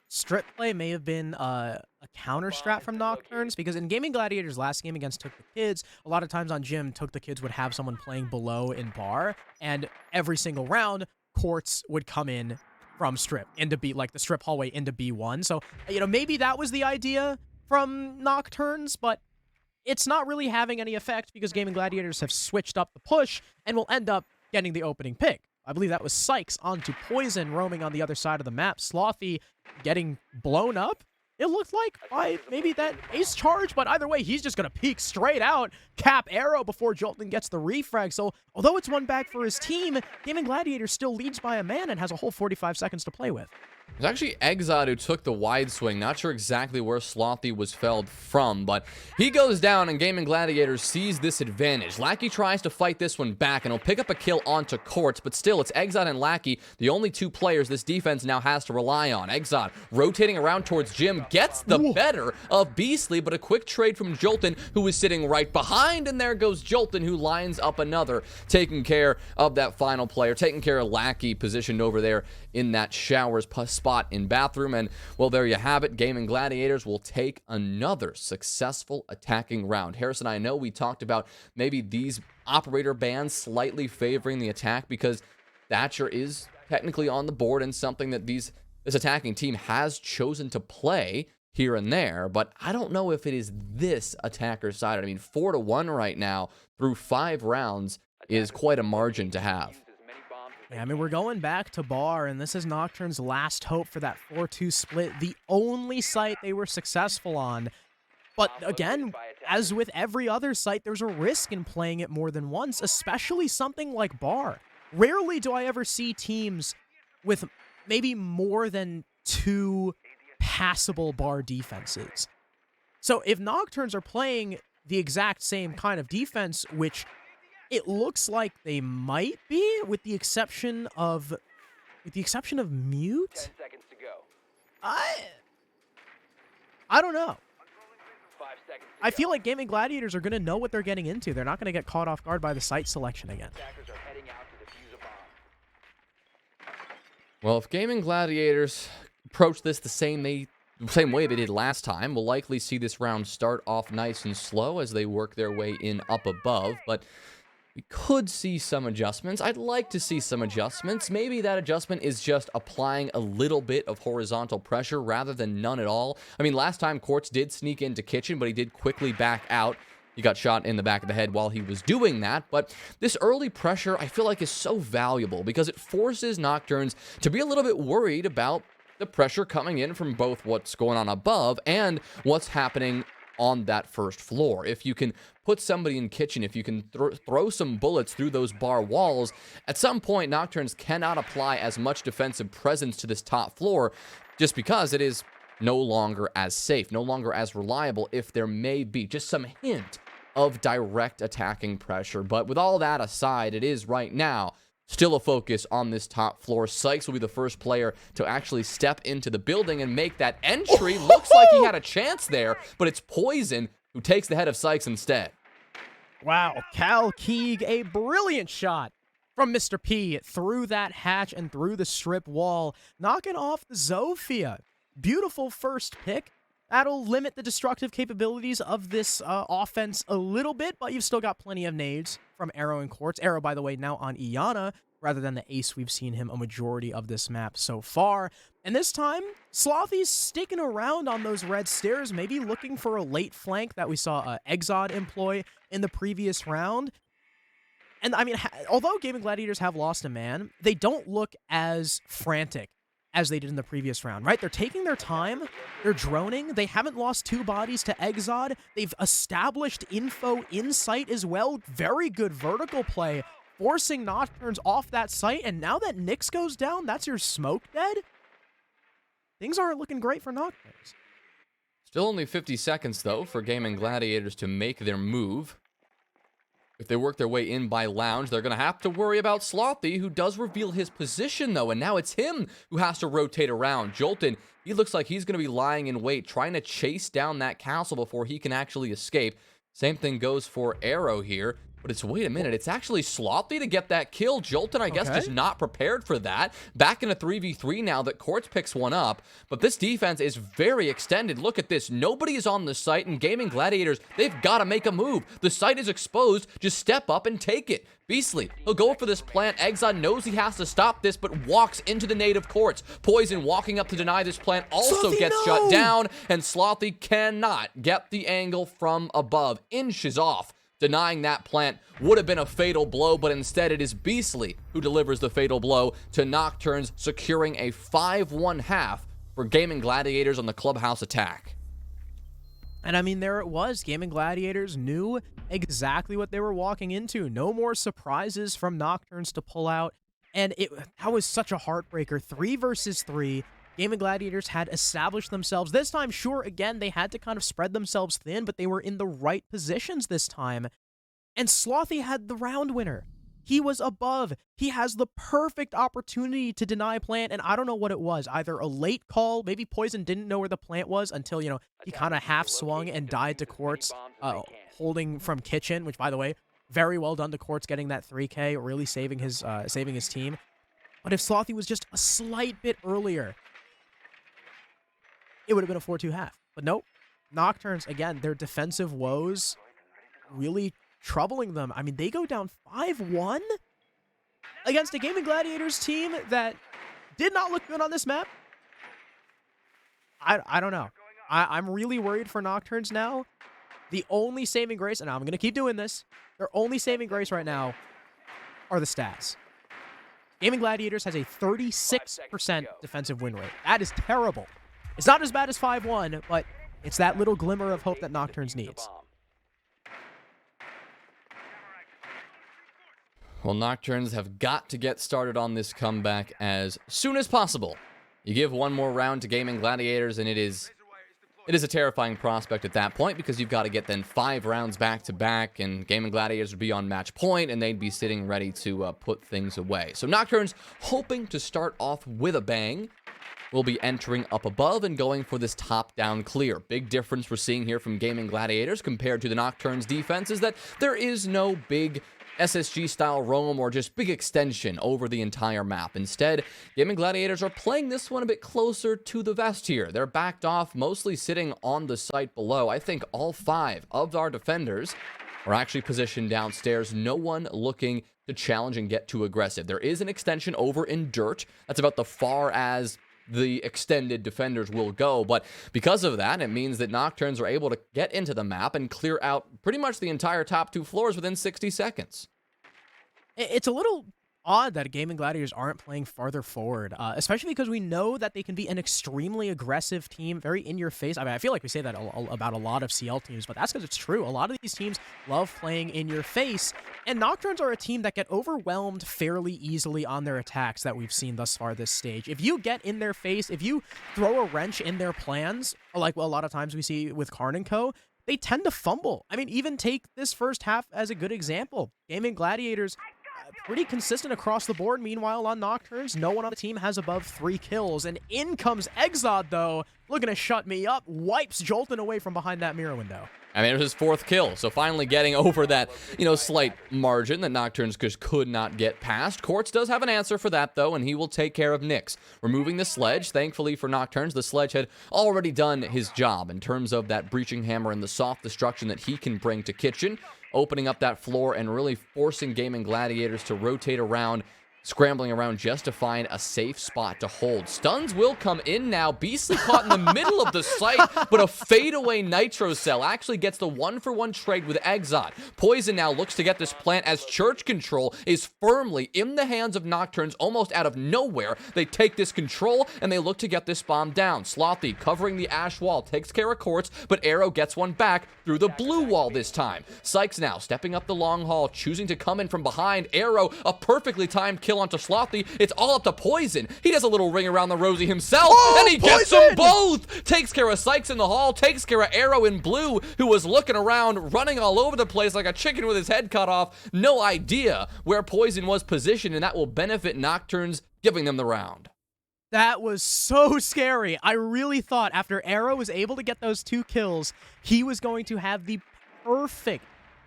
strip play may have been a counter strat from Nocturnes, because in Gaimin Gladiators' last game against Took the Kids, a lot of times on Gym, Took the Kids would have someone playing below in bar, and every single round, Quartz would come in from strip into B, like the strip hallway into B1. So, maybe that was the idea from Nocturnes, but it's not really having any effect because Gaimin Gladiators have switched up the push and will end up getting the opening pick. I believe that was Sykes onto Poison roaming on the other side of the map. Slothy getting blown up, it looked like, by maybe that ace charge, but either way, he's just going to peek straight out, cap arrow before Jolton gets the refrag. So, although it's one back for his team, Gaimin Gladiators still leads by a man and has a whole 45 seconds to play with. It was actually Exod who took the wide swing. Not sure exactly where Slothy was felled from, but he goes down and Gaimin Gladiators sees this advantage. Lackey tries to fight this one back and he'll pick up a kill onto Quartz, but still it's Exod and Lackey, the only two players this defense now has to rely on. Exod rotating around towards Jim, gets the better of Beastly, but a quick trade from Jolton, who is sitting right behind, and there goes Jolton, who lines up another, taking care of that final player, taking care of Lackey positioned over there in that showers spot in bathroom. And well, there you have it. Gaimin Gladiators will take another successful attacking round. Harrison, I know we talked about maybe these operator bans slightly favoring the attack because Thatcher is technically on the board and something that this attacking team has chosen to play here and there, but I don't know if it is this attacker side. I mean, 4-1 right now through 5 rounds is quite a margin to have. Yeah, I mean, we're going back to bar, and this is Nocturne's last hope for that 4-2 split, the only site they were successful on. But again, as with every other site, there's a risk in playing it more than once, especially something like bar. Rarely do I ever see teams with maybe more than 2 passable bar defenses. So if Nocturnes are playing the exact same kind of defense, which it looks like they might be, with the exception of Mute. 10 seconds to go. I don't know. 5 seconds to I go. feel like Gaimin Gladiators are going to know what they're getting into. They're not going to get caught off guard by the site selection again. Attackers are heading out to defuse a bomb. Well, if Gaimin Gladiators approach this the same way they did last time, we'll likely see this round start off nice and slow as they work their way in up above, but we could see some adjustments. I'd like to see some adjustments. Maybe that adjustment is just applying a little bit of horizontal pressure rather than none at all. I mean, last time Quartz did sneak into Kitchen, but he did quickly back out. He got shot in the back of the head while he was doing that, but this early pressure I feel like is so valuable because it forces Nocturnes to be a little bit worried about the pressure coming in from both what's going on above and what's happening on that first floor. If you can put somebody in Kitchen, if you can throw some bullets through those bar walls, at some point Nocturnes cannot apply as much defensive presence to this top floor just because it is no longer as safe, no longer as reliable if there may be just some hint of direct attacking pressure. But with all that aside, it is right now still a focus on this top floor. Sykes will be the first player to actually step into the building and make that entry. Looks like he had a chance there, but it's Poison who takes the head of Sykes instead. Wow, Cal Keeg, a brilliant shot from Mr. P through that hatch and through the strip wall, knocking off the Zofia. Beautiful first pick. That'll limit the destructive capabilities of this offense a little bit, but you've still got plenty of nades from Arrow and Quartz. Arrow, by the way, now on Iana, rather than the Ace we've seen him a majority of this map so far. And this time, Slothy's sticking around on those red stairs, maybe looking for a late flank that we saw Exod employ in the previous round. And I mean, although Gaimin Gladiators have lost a man, they don't look as frantic as they did in the previous round, right? They're taking their time, they're droning, they haven't lost 2 bodies to Exod, they've established info in sight as well, very good vertical play forcing Nocturnes off that site, and now that Nyx goes down, that's your smoke dead? Things aren't looking great for Nocturnes. Still only 50 seconds, though, for Gaimin Gladiators to make their move. If they work their way in by Lounge, they're going to have to worry about Slothy, who does reveal his position, though, and now it's him who has to rotate around. Jolton, he looks like he's going to be lying in wait, trying to chase down that castle before he can actually escape. Same thing goes for Arrow here. But it's, wait a minute, it's actually Slothy to get that kill. Jolton, I guess, just not prepared for that. Back in a 3v3 now that Quartz picks one up. But this defense is very extended. Look at this. Nobody is on the site, and Gaimin Gladiators, they've got to make a move. The site is exposed. Just step up and take it. Beastly, he'll go for this plant. Exxon knows he has to stop this, but walks into the native Quartz. Poison walking up to deny this plant also Slothy, gets shut down, and Slothy cannot get the angle from above. Inches off. Denying that plant would have been a fatal blow, but instead it is Beastly who delivers the fatal blow to Nocturnes, securing a 5-1 half for Gaimin Gladiators on the Clubhouse attack. And I mean, there it was. Gaimin Gladiators knew exactly what they were walking into. No more surprises from Nocturnes to pull out. And that was such a heartbreaker. 3 versus 3. Gaimin Gladiators had established themselves. This time, sure, again, they had to kind of spread themselves thin, but they were in the right positions this time. And Slothy had the round winner. He was above. He has the perfect opportunity to deny plant, and I don't know what it was. Either a late call, maybe Poison didn't know where the plant was until, he kind of half swung and died to Quartz, holding from Kitchen, which, by the way, very well done to Quartz getting that 3K, really saving his team. But if Slothy was just a slight bit earlier, it would have been a 4-2 half. But nope. Nocturnes, again, their defensive woes really troubling them. I mean, they go down 5-1 against a Gaimin Gladiators team that did not look good on this map. I don't know. I'm really worried for Nocturnes now. The only saving grace, and I'm going to keep doing this, their only saving grace right now are the stats. Gaimin Gladiators has a 36% defensive win rate. That is terrible. It's not as bad as 5-1, but it's that little glimmer of hope that Nocturnes needs. Well, Nocturnes have got to get started on this comeback as soon as possible. You give one more round to Gaimin Gladiators, and it is a terrifying prospect at that point, because you've got to get then 5 rounds back-to-back, and Gaimin Gladiators would be on match point, and they'd be sitting ready to put things away. So Nocturnes, hoping to start off with a bang, will be entering up above and going for this top-down clear. Big difference we're seeing here from Gaimin Gladiators compared to the Nocturnes defense is that there is no big SSG-style roam or just big extension over the entire map. Instead, Gaimin Gladiators are playing this one a bit closer to the vest here. They're backed off, mostly sitting on the site below. I think all 5 of our defenders are actually positioned downstairs. No one looking to challenge and get too aggressive. There is an extension over in dirt. That's about the far as the extended defenders will go, but because of that, it means that Nocturnes are able to get into the map and clear out pretty much the entire top 2 floors within 60 seconds. It's a little odd that Gaimin Gladiators aren't playing farther forward, especially because we know that they can be an extremely aggressive team, very in your face. I mean, I feel like we say that about a lot of CL teams, but that's because it's true. A lot of these teams love playing in your face, and Nocturnes are a team that get overwhelmed fairly easily on their attacks that we've seen thus far this stage. If you get in their face, if you throw a wrench in their plans, like a lot of times we see with Karn & Co., they tend to fumble. I mean, even take this first half as a good example. Gaimin Gladiators, pretty consistent across the board. Meanwhile, on Nocturnes, no one on the team has above 3 kills. And in comes Exod, though, looking to shut me up, wipes Jolton away from behind that mirror window. I mean, it was his 4th kill, so finally getting over that, slight margin that Nocturnes just could not get past. Quartz does have an answer for that, though, and he will take care of Nyx. Removing the sledge, thankfully for Nocturnes, the sledge had already done his job in terms of that breaching hammer and the soft destruction that he can bring to Kitchen, opening up that floor and really forcing Gaimin Gladiators to rotate around scrambling around just to find a safe spot to hold. Stuns will come in now. Beastly caught in the middle of the site, but a fadeaway Nitro Cell actually gets the 1-for-1 trade with Exot. Poison now looks to get this plant as Church control is firmly in the hands of Nocturnes almost out of nowhere. They take this control and they look to get this bomb down. Slothy covering the Ash wall takes care of Quartz, but Arrow gets one back through the blue wall this time. Sykes now stepping up the long haul, choosing to come in from behind. Arrow, a perfectly timed kill onto Slothy. It's all up to Poison. He does a little ring around the rosy himself, and he gets them both! Takes care of Sykes in the hall, takes care of Arrow in blue, who was looking around, running all over the place like a chicken with his head cut off. No idea where Poison was positioned, and that will benefit Nocturnes, giving them the round. That was so scary. I really thought after Arrow was able to get those 2 kills, he was going to have the perfect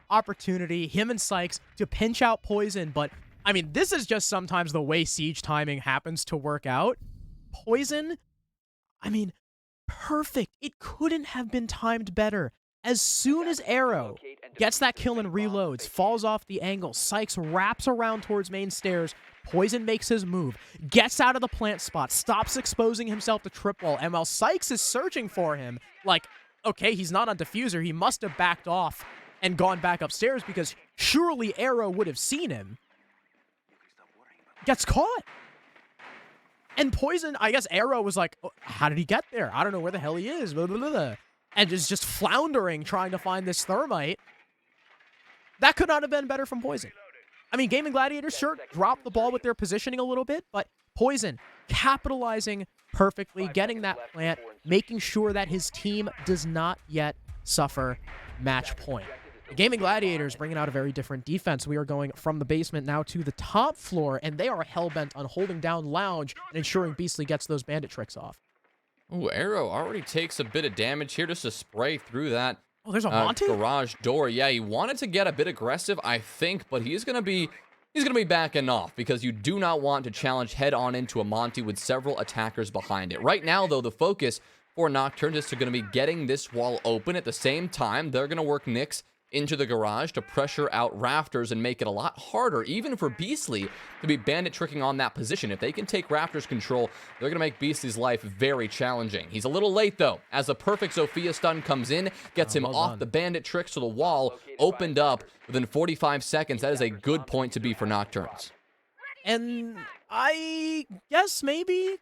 opportunity, him and Sykes, to pinch out Poison. But, I mean, this is just sometimes the way Siege timing happens to work out. Poison, I mean, perfect. It couldn't have been timed better. As soon as Arrow gets that kill and reloads, falls off the angle, Sykes wraps around towards main stairs, Poison makes his move, gets out of the plant spot, stops exposing himself to trip wall, and while Sykes is searching for him, like, okay, he's not on diffuser, he must have backed off and gone back upstairs because surely Arrow would have seen him. Gets caught. And Poison, I guess Arrow was like, oh, how did he get there? I don't know where the hell he is. Blah, blah, blah, blah. And is just floundering trying to find this thermite. That could not have been better from Poison. I mean, Gaimin Gladiators, sure, dropped the ball with their positioning a little bit, but Poison capitalizing perfectly, getting that plant, making sure that his team does not yet suffer match point. The Gaimin Gladiators bringing out a very different defense. We are going from the basement now to the top floor, and they are hell-bent on holding down Lounge and ensuring Beastly gets those bandit tricks off. Ooh, Arrow already takes a bit of damage here just to spray through that Oh, there's a Monty? garage door. Yeah, he wanted to get a bit aggressive, I think, but he's gonna be backing off because you do not want to challenge head-on into a Monty with several attackers behind it. Right now, though, the focus for Nocturnes is going to be getting this wall open. At the same time, they're going to work Nyx into the garage to pressure out Rafters and make it a lot harder, even for Beastly, to be bandit tricking on that position. If they can take Rafters control, they're going to make Beastly's life very challenging. He's a little late, though, as the perfect Sophia stun comes in, gets him off the bandit tricks to the wall, opened up within 45 seconds. That is a good point to be for Nocturnes. And I guess maybe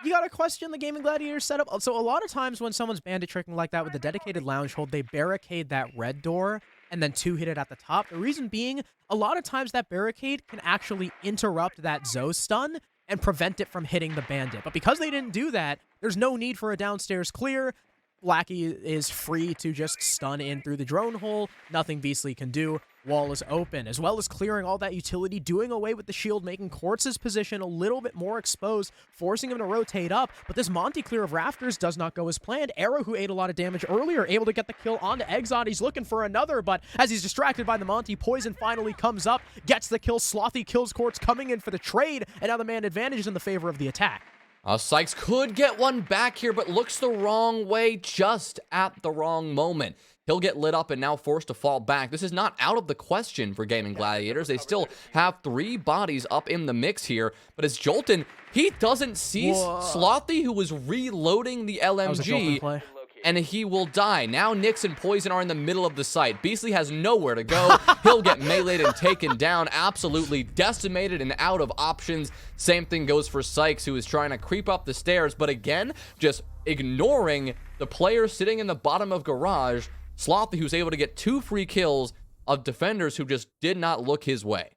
you gotta question the Gaimin Gladiators setup. So a lot of times when someone's bandit tricking like that with the dedicated lounge hold, they barricade that red door and then 2-hit it at the top. The reason being, a lot of times that barricade can actually interrupt that Zoe stun and prevent it from hitting the bandit. But because they didn't do that, there's no need for a downstairs clear. Blackie is free to just stun in through the drone hole. Nothing Beastly can do. Wall is open, as well as clearing all that utility, doing away with the shield, making Quartz's position a little bit more exposed, forcing him to rotate up. But this Monty clear of Rafters does not go as planned. Arrow, who ate a lot of damage earlier, able to get the kill onto Exot. He's looking for another, but as he's distracted by the Monty, Poison finally comes up, gets the kill. Slothy kills Quartz, coming in for the trade, and now the man advantage is in the favor of the attack. Sykes could get one back here, but looks the wrong way just at the wrong moment. He'll get lit up and now forced to fall back. This is not out of the question for Gaimin Gladiators. They still have 3 bodies up in the mix here, but as Jolton, he doesn't see Slothy, who was reloading the LMG, and he will die. Now Nyx and Poison are in the middle of the site. Beastly has nowhere to go. He'll get meleeed and taken down, absolutely decimated and out of options. Same thing goes for Sykes, who is trying to creep up the stairs, but again, just ignoring the player sitting in the bottom of garage. Slothy, who's able to get 2 free kills of defenders who just did not look his way.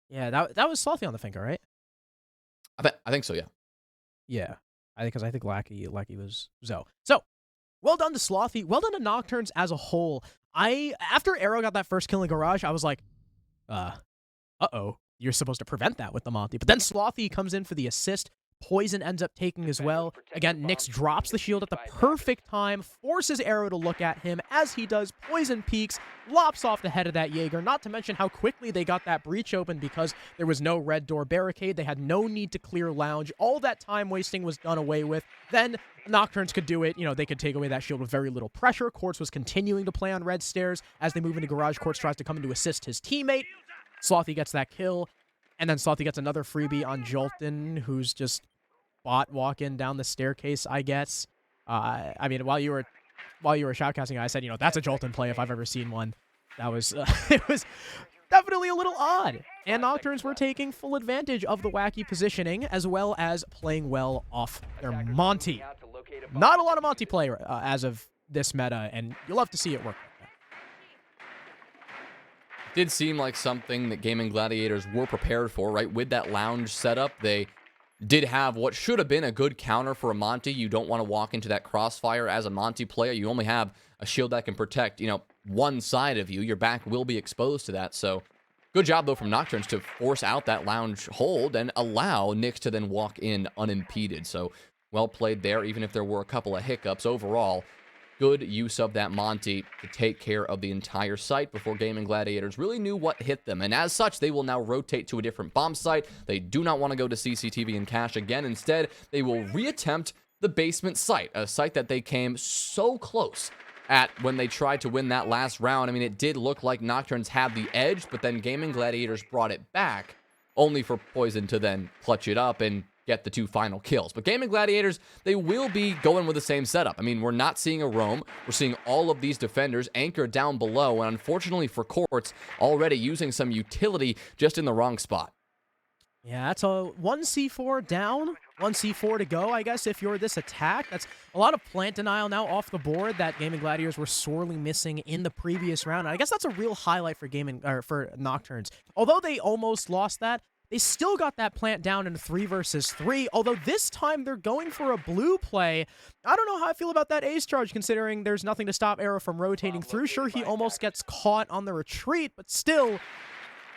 Yeah, that was Slothy on the finger, right? I think so, yeah. Yeah, because I think Lackey was Zoe. So, well done to Slothy. Well done to Nocturnes as a whole. After Arrow got that first kill in Garage, I was like, uh-oh, you're supposed to prevent that with the Monty. But then Slothy comes in for the assist. Poison ends up taking as well. Again, Nyx drops the shield at the perfect time, forces Arrow to look at him. As he does, Poison peeks, lops off the head of that Jaeger, not to mention how quickly they got that breach open because there was no red door barricade. They had no need to clear lounge. All that time wasting was done away with. Then Nocturnes could do it. You know, they could take away that shield with very little pressure. Quartz was continuing to play on red stairs. As they move into Garage, Quartz tries to come in to assist his teammate. Slothy gets that kill. And then Salty gets another freebie on Jolton, who's just bot walking down the staircase, I guess. I mean, while you were shoutcasting, I said, that's a Jolton play if I've ever seen one. That was it was definitely a little odd. And Nocturnes were taking full advantage of the wacky positioning, as well as playing well off their Monty. Not a lot of Monty play as of this meta, and you'll love to see it work. Did seem like something that Gaimin Gladiators were prepared for, right? With that lounge setup, they did have what should have been a good counter for a Monty. You don't want to walk into that crossfire as a Monty player. You only have a shield that can protect, one side of you. Your back will be exposed to that. So good job, though, from Nocturnes to force out that lounge hold and allow Nyx to then walk in unimpeded. So well played there, even if there were a couple of hiccups. Overall, good use of that Monty to take care of the entire site before Gaimin Gladiators really knew what hit them. And as such, they will now rotate to a different bomb site. They do not want to go to CCTV and Cache again. Instead, they will reattempt the basement site, a site that they came so close at when they tried to win that last round. I mean, it did look like Nocturnes had the edge, but then Gaimin Gladiators brought it back, only for Poison to then clutch it up and get the 2 final kills. But Gaimin Gladiators, they will be going with the same setup. I mean, we're not seeing a roam. We're seeing all of these defenders anchored down below, and unfortunately for Quartz, already using some utility just in the wrong spot. Yeah, that's a 1 C4 down, 1 C4 to go, I guess, if you're this attack. That's a lot of plant denial now off the board that Gaimin Gladiators were sorely missing in the previous round. And I guess that's a real highlight for for Nocturnes. Although they almost lost that, they still got that plant down in 3 versus 3, although this time they're going for a blue play. I don't know how I feel about that ace charge, considering there's nothing to stop Arrow from rotating through. Sure, he almost gets caught on the retreat, but still,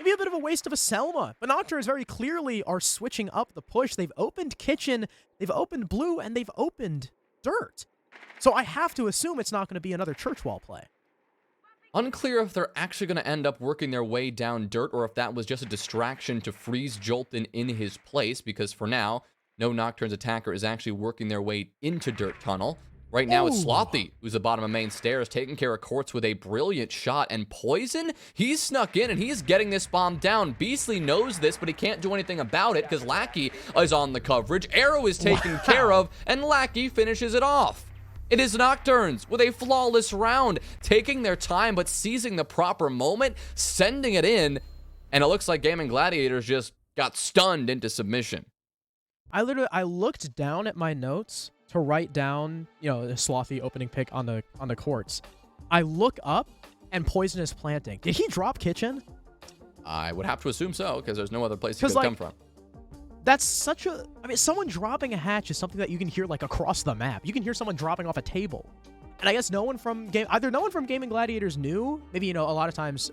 maybe a bit of a waste of a Selma. But Nocturnes very clearly are switching up the push. They've opened Kitchen, they've opened Blue, and they've opened Dirt. So I have to assume it's not going to be another church wall play. Unclear if they're actually going to end up working their way down Dirt or if that was just a distraction to freeze Jolton in his place, because for now, no Nocturnes attacker is actually working their way into Dirt Tunnel. Right now, it's Slothy, who's the bottom of main stairs, taking care of Quartz with a brilliant shot. And Poison, he's snuck in, and he's getting this bomb down. Beastly knows this, but he can't do anything about it because Lackey is on the coverage. Arrow is taken care of, and Lackey finishes it off. It is Nocturnes with a flawless round, taking their time but seizing the proper moment, sending it in, and it looks like Gaimin Gladiators just got stunned into submission. I looked down at my notes to write down, the Slothy opening pick on the courts. I look up and Poison is planting. Did he drop Kitchen? I would have to assume so, because there's no other place he could come from. That's such a... I mean, someone dropping a hatch is something that you can hear, across the map. You can hear someone dropping off a table. And I guess no one from Gaimin Gladiators knew. Maybe, a lot of times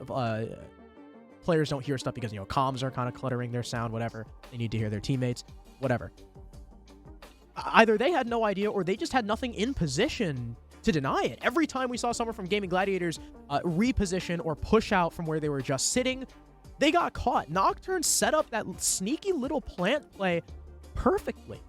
players don't hear stuff because, comms are kind of cluttering their sound, whatever. They need to hear their teammates, whatever. Either they had no idea or they just had nothing in position to deny it. Every time we saw someone from Gaimin Gladiators reposition or push out from where they were just sitting, they got caught. Nocturne set up that sneaky little plant play perfectly.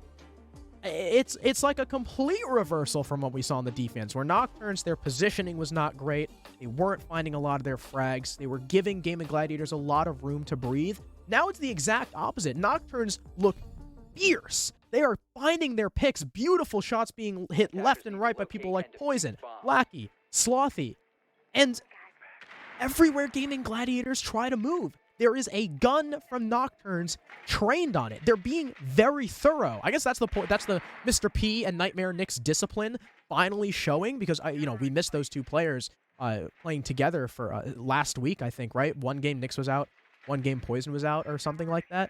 It's like a complete reversal from what we saw on the defense, where Nocturnes, their positioning was not great. They weren't finding a lot of their frags. They were giving Gaimin Gladiators a lot of room to breathe. Now it's the exact opposite. Nocturnes look fierce. They are finding their picks. Beautiful shots being hit left and right by people like Poison, Lackey, Slothy. And everywhere Gaimin Gladiators try to move, there is a gun from Nocturnes trained on it. They're being very thorough. I guess that's the point. That's the Mr. P and Nightmare Nick's discipline finally showing, because we missed those two players playing together for last week, I think, right? One game Nyx was out, one game Poison was out, or something like that.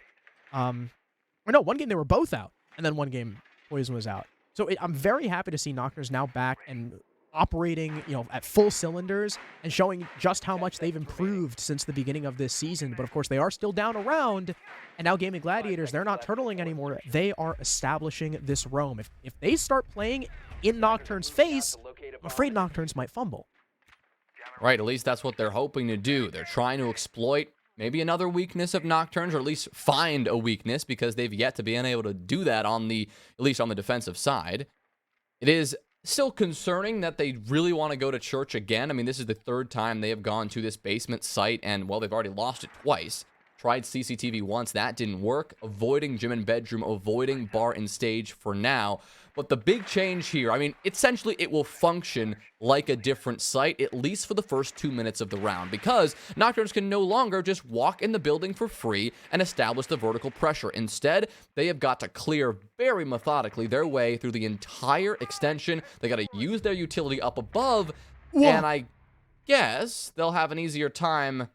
Or no, one game they were both out, and then one game Poison was out. So I'm very happy to see Nocturnes now back and operating, at full cylinders and showing just how much they've improved since the beginning of this season. But of course, they are still down a round, and now Gaimin Gladiators, they're not turtling anymore. They are establishing this roam. If they start playing in Nocturne's face, I'm afraid Nocturnes might fumble. Right, at least that's what they're hoping to do. They're trying to exploit maybe another weakness of Nocturnes, or at least find a weakness, because they've yet to be unable to do that at least on the defensive side. It is still concerning that they really want to go to church again. I mean, this is the third time they have gone to this basement site, and, well, they've already lost it twice. tried CCTV once. That didn't work. Avoiding gym and bedroom, avoiding bar and stage for now. But the big change here, I mean, essentially it will function like a different site, at least for the first 2 minutes of the round, because Nocturnes can no longer just walk in the building for free and establish the vertical pressure. Instead, they have got to clear very methodically their way through the entire extension. They got to use their utility up above, and I guess they'll have an easier time,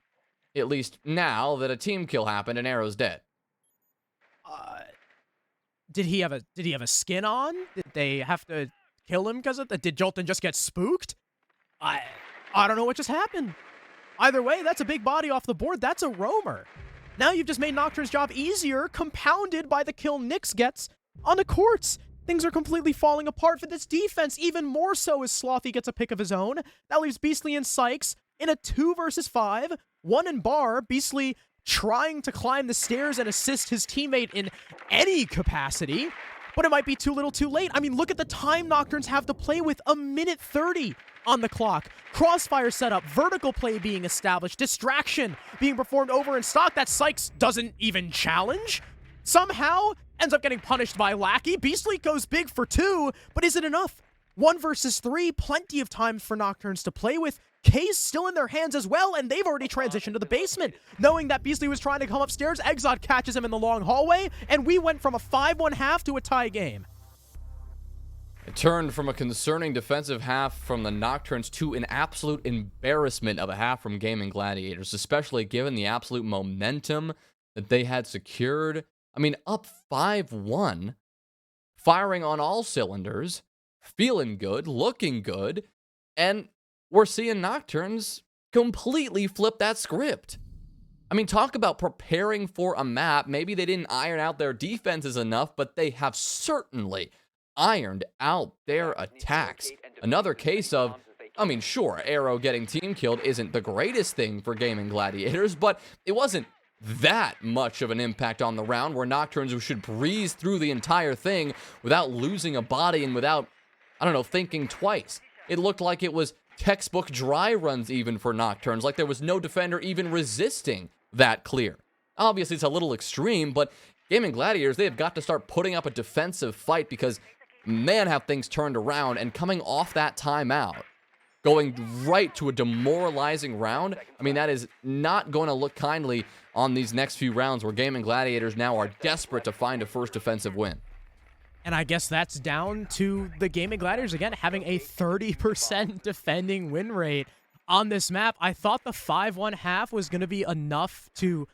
at least now, that a team kill happened and Arrow's dead. Did he have a skin on? Did they have to kill him because of that? Did Jolton just get spooked? I don't know what just happened. Either way, that's a big body off the board. That's a roamer. Now you've just made Nocturne's job easier, compounded by the kill Nyx gets on the courts. Things are completely falling apart for this defense, even more so as Slothy gets a pick of his own. That leaves Beastly and Sykes in a 2 versus 5. 1 in bar. Beastly trying to climb the stairs and assist his teammate in any capacity, but it might be too little too late. I mean, look at the time Nocturnes have to play with, 1:30 on the clock. Crossfire setup, vertical play being established, distraction being performed over in stock that Sykes doesn't even challenge. Somehow ends up getting punished by Lackey. Beastly goes big for 2, but is it enough? 1 versus 3, plenty of time for Nocturnes to play with. Case still in their hands as well, and they've already transitioned to the basement. Knowing that Beastly was trying to come upstairs, Exot catches him in the long hallway, and we went from a 5-1 half to a tie game. It turned from a concerning defensive half from the Nocturnes to an absolute embarrassment of a half from Gaimin Gladiators, especially given the absolute momentum that they had secured. I mean, up 5-1, firing on all cylinders, feeling good, looking good, and we're seeing Nocturnes completely flip that script. I mean, talk about preparing for a map. Maybe they didn't iron out their defenses enough, but they have certainly ironed out their attacks. Another case of, I mean, sure, Arrow getting team killed isn't the greatest thing for Gaimin Gladiators, but it wasn't that much of an impact on the round where Nocturnes should breeze through the entire thing without losing a body and without, I don't know, thinking twice. It looked like it was textbook dry runs even for Nocturnes, like there was no defender even resisting that clear. Obviously, it's a little extreme, but Gaimin Gladiators, they have got to start putting up a defensive fight because, man, have things turned around, and coming off that timeout, going right to a demoralizing round, I mean, that is not going to look kindly on these next few rounds where Gaimin Gladiators now are desperate to find a first defensive win. And I guess that's down to the Gaimin Gladiators, again, having a 30% defending win rate on this map. I thought the 5-1 half was going to be enough to,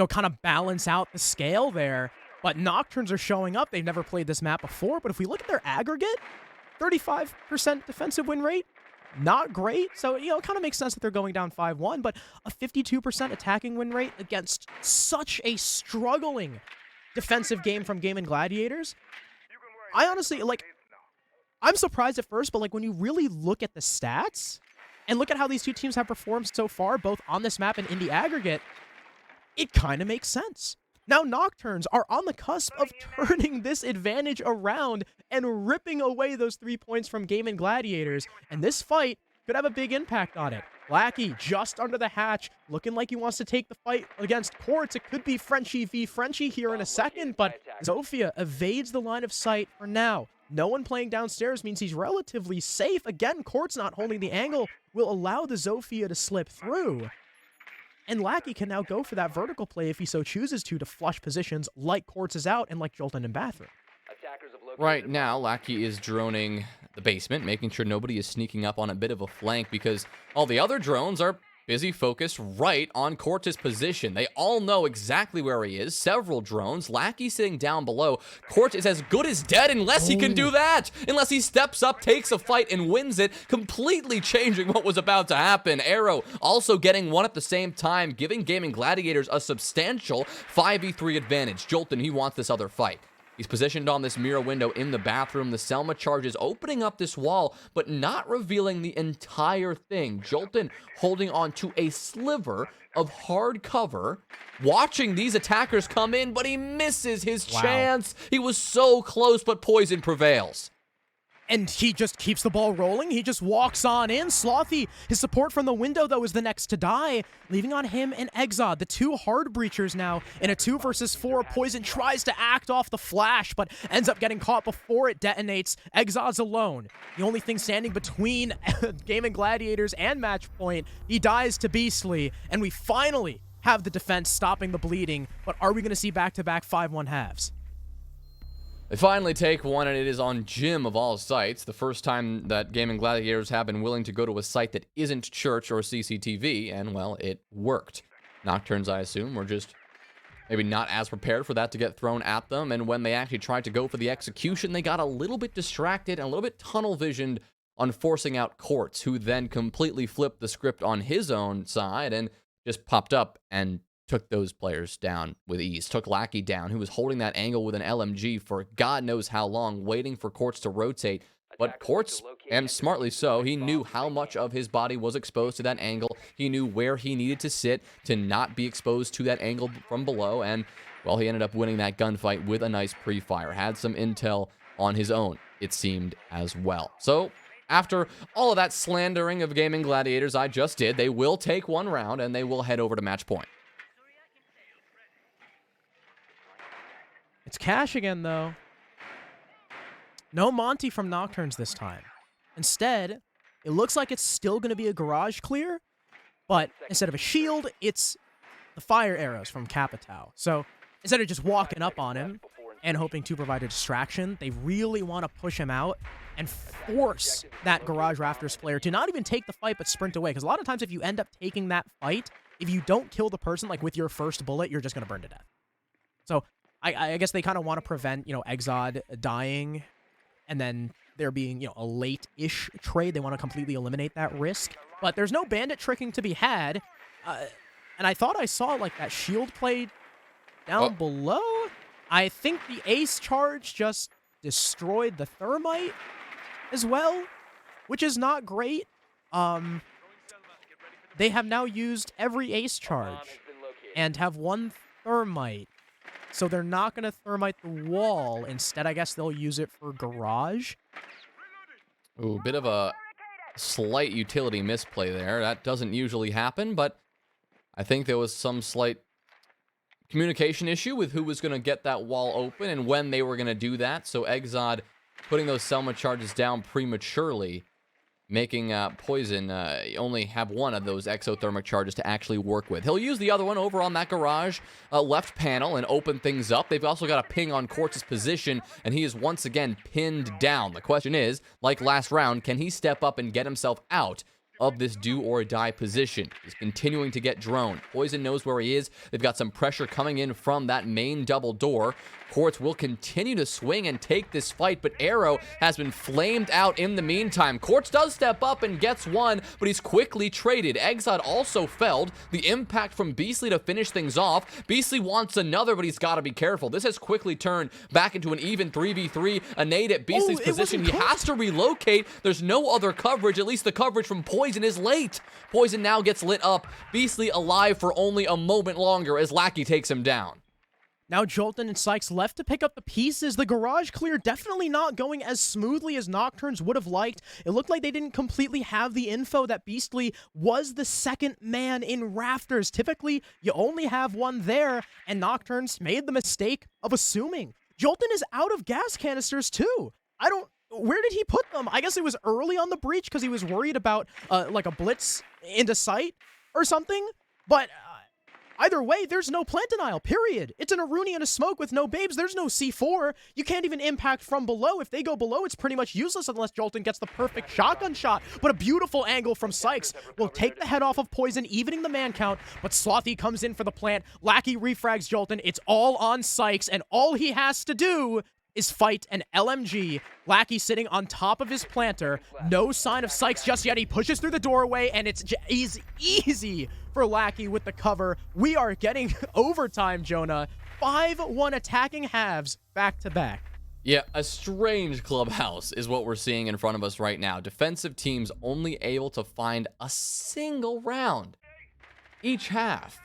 kind of balance out the scale there. But Nocturnes are showing up. They've never played this map before. But if we look at their aggregate, 35% defensive win rate, not great. So, it kind of makes sense that they're going down 5-1. But a 52% attacking win rate against such a struggling defensive game from Gaimin Gladiators. I honestly, I'm surprised at first, but, when you really look at the stats and look at how these two teams have performed so far, both on this map and in the aggregate, it kind of makes sense. Now Nocturnes are on the cusp of turning this advantage around and ripping away those 3 points from Gaimin Gladiators, and this fight could have a big impact on it. Lackey just under the hatch, looking like he wants to take the fight against Quartz. It could be Frenchie v. Frenchie here in a second, but Zofia evades the line of sight for now. No one playing downstairs means he's relatively safe. Again, Quartz not holding the angle will allow the Zofia to slip through. And Lackey can now go for that vertical play if he so chooses to flush positions like Quartz is out and like Jolton in bathroom. Right now, Lackey is droning the basement, making sure nobody is sneaking up on a bit of a flank because all the other drones are busy focused right on Quartz's position. They all know exactly where he is. Several drones. Lackey sitting down below. Quartz is as good as dead unless he can do that. Unless he steps up, takes a fight, and wins it, completely changing what was about to happen. Arrow also getting one at the same time, giving Gaimin Gladiators a substantial 5v3 advantage. Jolton, he wants this other fight. He's positioned on this mirror window in the bathroom. The Selma charges opening up this wall, but not revealing the entire thing. Jolton holding on to a sliver of hard cover, watching these attackers come in, but he misses his chance. He was so close, but poison prevails. And he just keeps the ball rolling. He just walks on in. Slothy, his support from the window, though, is the next to die, leaving on him and Exod, the two hard breachers now in a 2 versus 4. Poison tries to act off the flash, but ends up getting caught before it detonates. Exod's alone. The only thing standing between Gaimin Gladiators and match point. He dies to Beastly, and we finally have the defense stopping the bleeding. But are we going to see back-to-back 5-1 halves? They finally take one, and it is on Gym of all sites. The first time that Gaimin Gladiators have been willing to go to a site that isn't church or CCTV, and, well, it worked. Nocturnes, I assume, were just maybe not as prepared for that to get thrown at them, and when they actually tried to go for the execution, they got a little bit distracted and a little bit tunnel-visioned on forcing out Quartz, who then completely flipped the script on his own side and just popped up and took those players down with ease. Took Lackey down, who was holding that angle with an LMG for God knows how long, waiting for Quartz to rotate. But Quartz, and smartly so, he knew how much of his body was exposed to that angle. He knew where he needed to sit to not be exposed to that angle from below. And, well, he ended up winning that gunfight with a nice pre-fire. Had some intel on his own, it seemed, as well. So, after all of that slandering of Gaimin Gladiators I just did, they will take one round and they will head over to match point. It's Cash again, though. No Monty from Nocturnes this time. Instead, it looks like it's still going to be a garage clear, but instead of a shield, it's the fire arrows from Capitao. So instead of just walking up on him and hoping to provide a distraction, they really want to push him out and force that Garage Rafters player to not even take the fight, but sprint away. Because a lot of times if you end up taking that fight, if you don't kill the person, like with your first bullet, you're just going to burn to death. So I guess they kind of want to prevent, Exod dying and then there being, a late-ish trade. They want to completely eliminate that risk. But there's no bandit tricking to be had. And I thought I saw, like, that shield play down below. I think the ace charge just destroyed the thermite as well, which is not great. They have now used every ace charge and have one thermite. So they're not going to thermite the wall. Instead, I guess they'll use it for garage. Ooh, bit of a slight utility misplay there. That doesn't usually happen, but I think there was some slight communication issue with who was going to get that wall open and when they were going to do that. So Exod putting those Selma charges down prematurely, making Poison only have one of those exothermic charges to actually work with. He'll use the other one over on that garage left panel and open things up. They've also got a ping on Quartz's position, and he is once again pinned down. The question is, like last round, can he step up and get himself out of this do or die position? He's continuing to get droned. Poison knows where he is. They've got some pressure coming in from that main double door. Quartz will continue to swing and take this fight, but Arrow has been flamed out in the meantime. Quartz does step up and gets one, but he's quickly traded. Exod also felled. The impact from Beastly to finish things off. Beastly wants another, but he's got to be careful. This has quickly turned back into an even 3v3. A nade at Beastly's position. He has to relocate. There's no other coverage. At least the coverage from Poison is late. Poison now gets lit up. Beastly alive for only a moment longer as Lackey takes him down. Now Jolton and Sykes left to pick up the pieces. The garage clear definitely not going as smoothly as Nocturnes would have liked. It looked like they didn't completely have the info that Beastly was the second man in Rafters. Typically, you only have one there, and Nocturnes made the mistake of assuming. Jolton is out of gas canisters too. Where did he put them? I guess it was early on the breach because he was worried about like a blitz into sight or something, but either way, there's no plant denial, period. It's an Aruni and a smoke with no babes. There's no C4. You can't even impact from below. If they go below, it's pretty much useless unless Jolton gets the perfect shotgun shot. But a beautiful angle from Sykes will take the head off of Poison, evening the man count. But Slothy comes in for the plant. Lackey refrags Jolton. It's all on Sykes, and all he has to do is fight an LMG. Lackey sitting on top of his planter. No sign of Sykes just yet. He pushes through the doorway, and it's easy for Lackey with the cover. We are getting overtime, Jonah. 5-1 attacking halves back-to-back. Yeah, a strange Clubhouse is what we're seeing in front of us right now. Defensive teams only able to find a single round each half.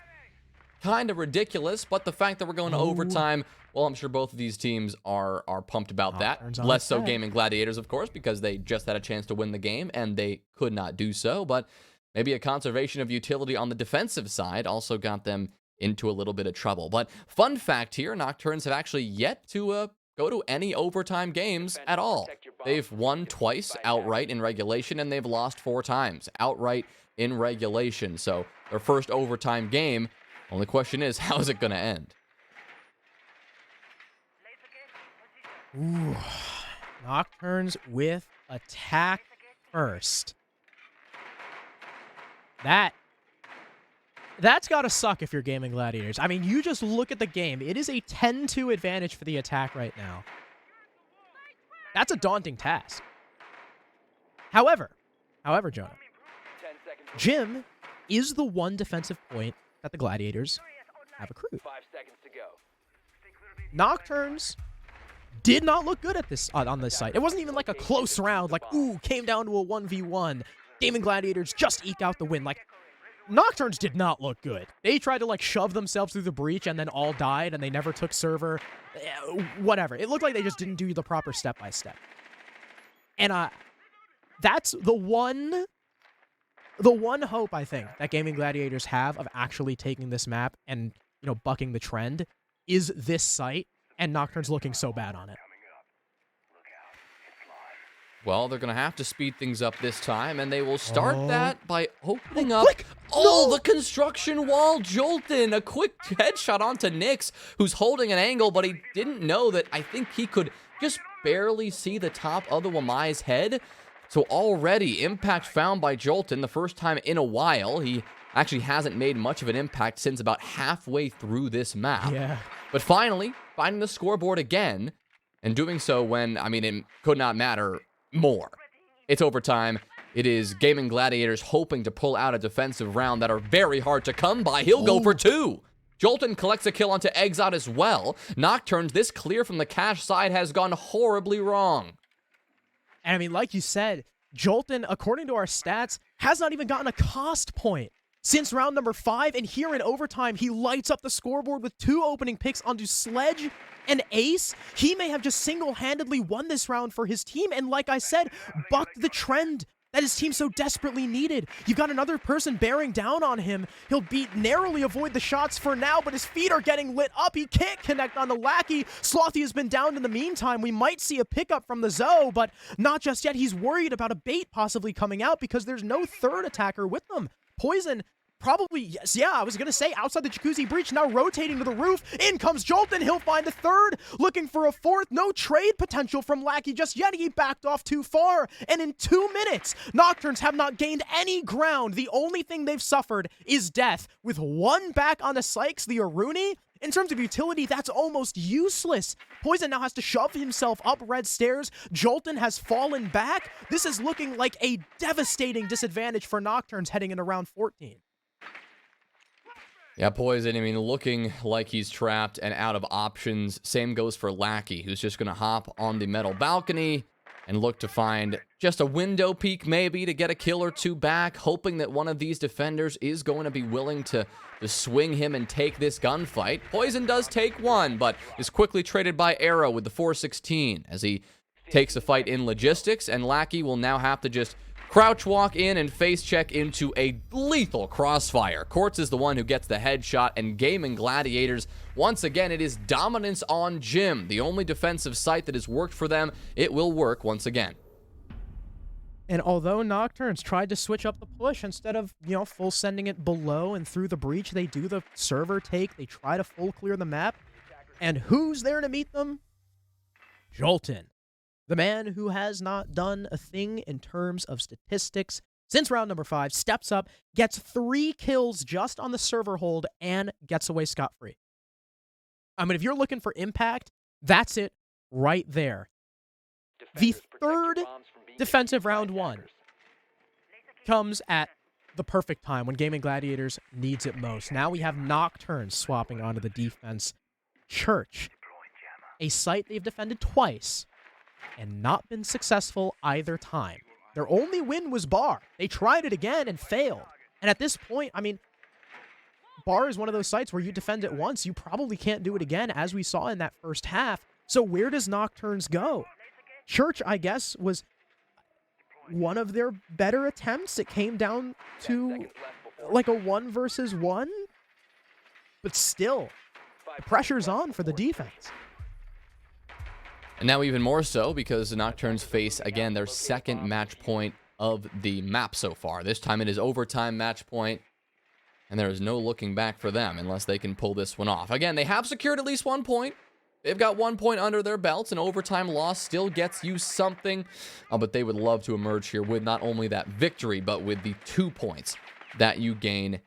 kind of ridiculous, but the fact that we're going to overtime, well, I'm sure both of these teams are pumped about that. Less so Gaimin Gladiators, of course, because they just had a chance to win the game and they could not do so, but maybe a conservation of utility on the defensive side also got them into a little bit of trouble. But fun fact here, Nocturnes have actually yet to go to any overtime games at all. They've won twice outright in regulation, and they've lost 4 times outright in regulation. So their first overtime game, only question is, how is it going to end? Ooh. Nocturnes with attack first. That's got to suck if you're Gaimin Gladiators. I mean, you just look at the game. It is a 10-2 advantage for the attack right now. That's a daunting task. However, Jonah, Jim is the one defensive point that the Gladiators have accrued. 5 seconds to go. Nocturnes did not look good at this on this site. It wasn't even like a close round, like, ooh, came down to a 1v1. Gaimin Gladiators just eke out the win. Like, Nocturnes did not look good. They tried to, like, shove themselves through the breach and then all died, and they never took server. Whatever. It looked like they just didn't do the proper step-by-step. And that's the one hope, I think, that Gaimin Gladiators have of actually taking this map and, you know, bucking the trend is this site, and Nocturnes looking so bad on it. Well, they're going to have to speed things up this time, and they will start that by opening up the construction wall. Jolton, a quick headshot onto Nyx, who's holding an angle, but he didn't know that I think he could just barely see the top of the Wamai's head. So already, impact found by Jolton, the first time in a while. He actually hasn't made much of an impact since about halfway through this map. Yeah. But finally, finding the scoreboard again, and doing so when, I mean, it could not matter more. It's overtime. It is Gaimin Gladiators hoping to pull out a defensive round that are very hard to come by. He'll go for 2. Jolton collects a kill onto Exot as well. Nocturnes, this clear from the cash side has gone horribly wrong. And I mean, like you said, Jolton, according to our stats, has not even gotten a cost point since round number 5, and here in overtime, he lights up the scoreboard with 2 opening picks onto Sledge and Ace. He may have just single-handedly won this round for his team, and like I said, bucked the trend that his team so desperately needed. You've got another person bearing down on him. He'll narrowly avoid the shots for now, but his feet are getting lit up. He can't connect on the Lackey. Slothy has been down in the meantime. We might see a pickup from the Zoe, but not just yet. He's worried about a bait possibly coming out because there's no third attacker with them. Poison probably, yes, yeah, I was going to say outside the Jacuzzi breach, now rotating to the roof. In comes Jolton. He'll find a third, looking for a fourth. No trade potential from Lackey just yet. He backed off too far. And in 2 minutes, Nocturnes have not gained any ground. The only thing they've suffered is death. With 1 back on the Sykes, the Aruni, in terms of utility, that's almost useless. Poison now has to shove himself up red stairs. Jolton has fallen back. This is looking like a devastating disadvantage for Nocturnes heading into round 14. Yeah, Poison, I mean, looking like he's trapped and out of options. Same goes for Lackey, who's just going to hop on the metal balcony and look to find just a window peek maybe to get a kill or 2 back, hoping that one of these defenders is going to be willing to swing him and take this gunfight. Poison does take 1, but is quickly traded by Arrow with the 416 as he takes a fight in logistics, and Lackey will now have to just crouch walk in and face check into a lethal crossfire. Quartz is the one who gets the headshot, and Gaimin Gladiators, once again, it is dominance on Jim. The only defensive site that has worked for them, it will work once again. And although Nocturnes tried to switch up the push, instead of, you know, full sending it below and through the breach, they do the server take. They try to full clear the map. And who's there to meet them? Jolton. The man who has not done a thing in terms of statistics since round number 5, steps up, gets 3 kills just on the server hold, and gets away scot-free. I mean, if you're looking for impact, that's it right there. The third defensive round 1 comes at the perfect time when Gaimin Gladiators needs it most. Now we have Nocturnes swapping onto the defense. Church, a site they've defended twice and not been successful either time. Their only win was Bar. They tried it again and failed. And at this point, I mean, Bar is one of those sites where you defend it once, you probably can't do it again, as we saw in that first half. So where does Nocturnes go? Church, I guess, was one of their better attempts. It came down to like a 1 versus 1, but still, the pressure's on for the defense. And now even more so because the Nocturnes face, again, their second match point of the map so far. This time it is overtime match point, and there is no looking back for them unless they can pull this one off. Again, they have secured at least 1 point. They've got 1 point under their belts. An overtime loss still gets you something, but they would love to emerge here with not only that victory, but with the 2 points that you gain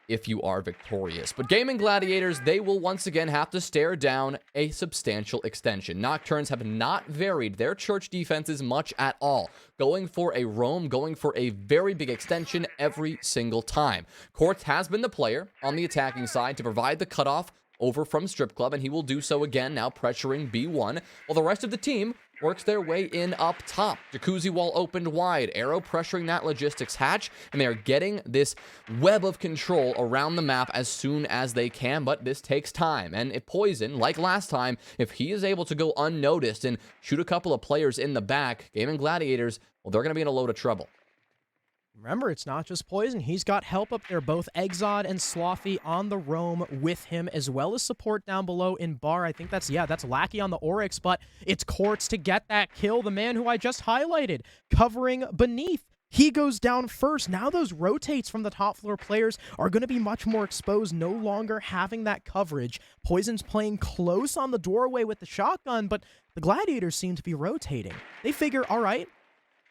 if you are victorious. But Gaimin Gladiators, they will once again have to stare down a substantial extension. Nocturnes have not varied their church defenses much at all, going for a roam, going for a very big extension every single time. Quartz has been the player on the attacking side to provide the cutoff over from Strip Club, and he will do so again, now pressuring B1, while the rest of the team works their way in up top. Jacuzzi wall opened wide, Arrow pressuring that logistics hatch, and they are getting this web of control around the map as soon as they can, but this takes time. And if Poison, like last time, if he is able to go unnoticed and shoot a couple of players in the back, Gaimin Gladiators, well, they're going to be in a load of trouble. Remember, it's not just Poison. He's got help up there, both Exod and Slothy on the roam with him, as well as support down below in Bar. I think that's Lackey on the Oryx, but it's Quartz to get that kill. The man who I just highlighted, covering beneath. He goes down first. Now those rotates from the top floor players are going to be much more exposed, no longer having that coverage. Poison's playing close on the doorway with the shotgun, but the Gladiators seem to be rotating. They figure, all right,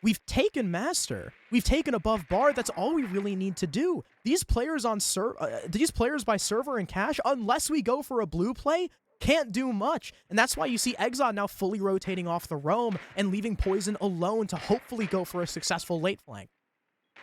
we've taken Master. We've taken above Bar. That's all we really need to do. These players by server and cash, unless we go for a blue play, can't do much. And that's why you see Exod now fully rotating off the roam and leaving Poison alone to hopefully go for a successful late flank.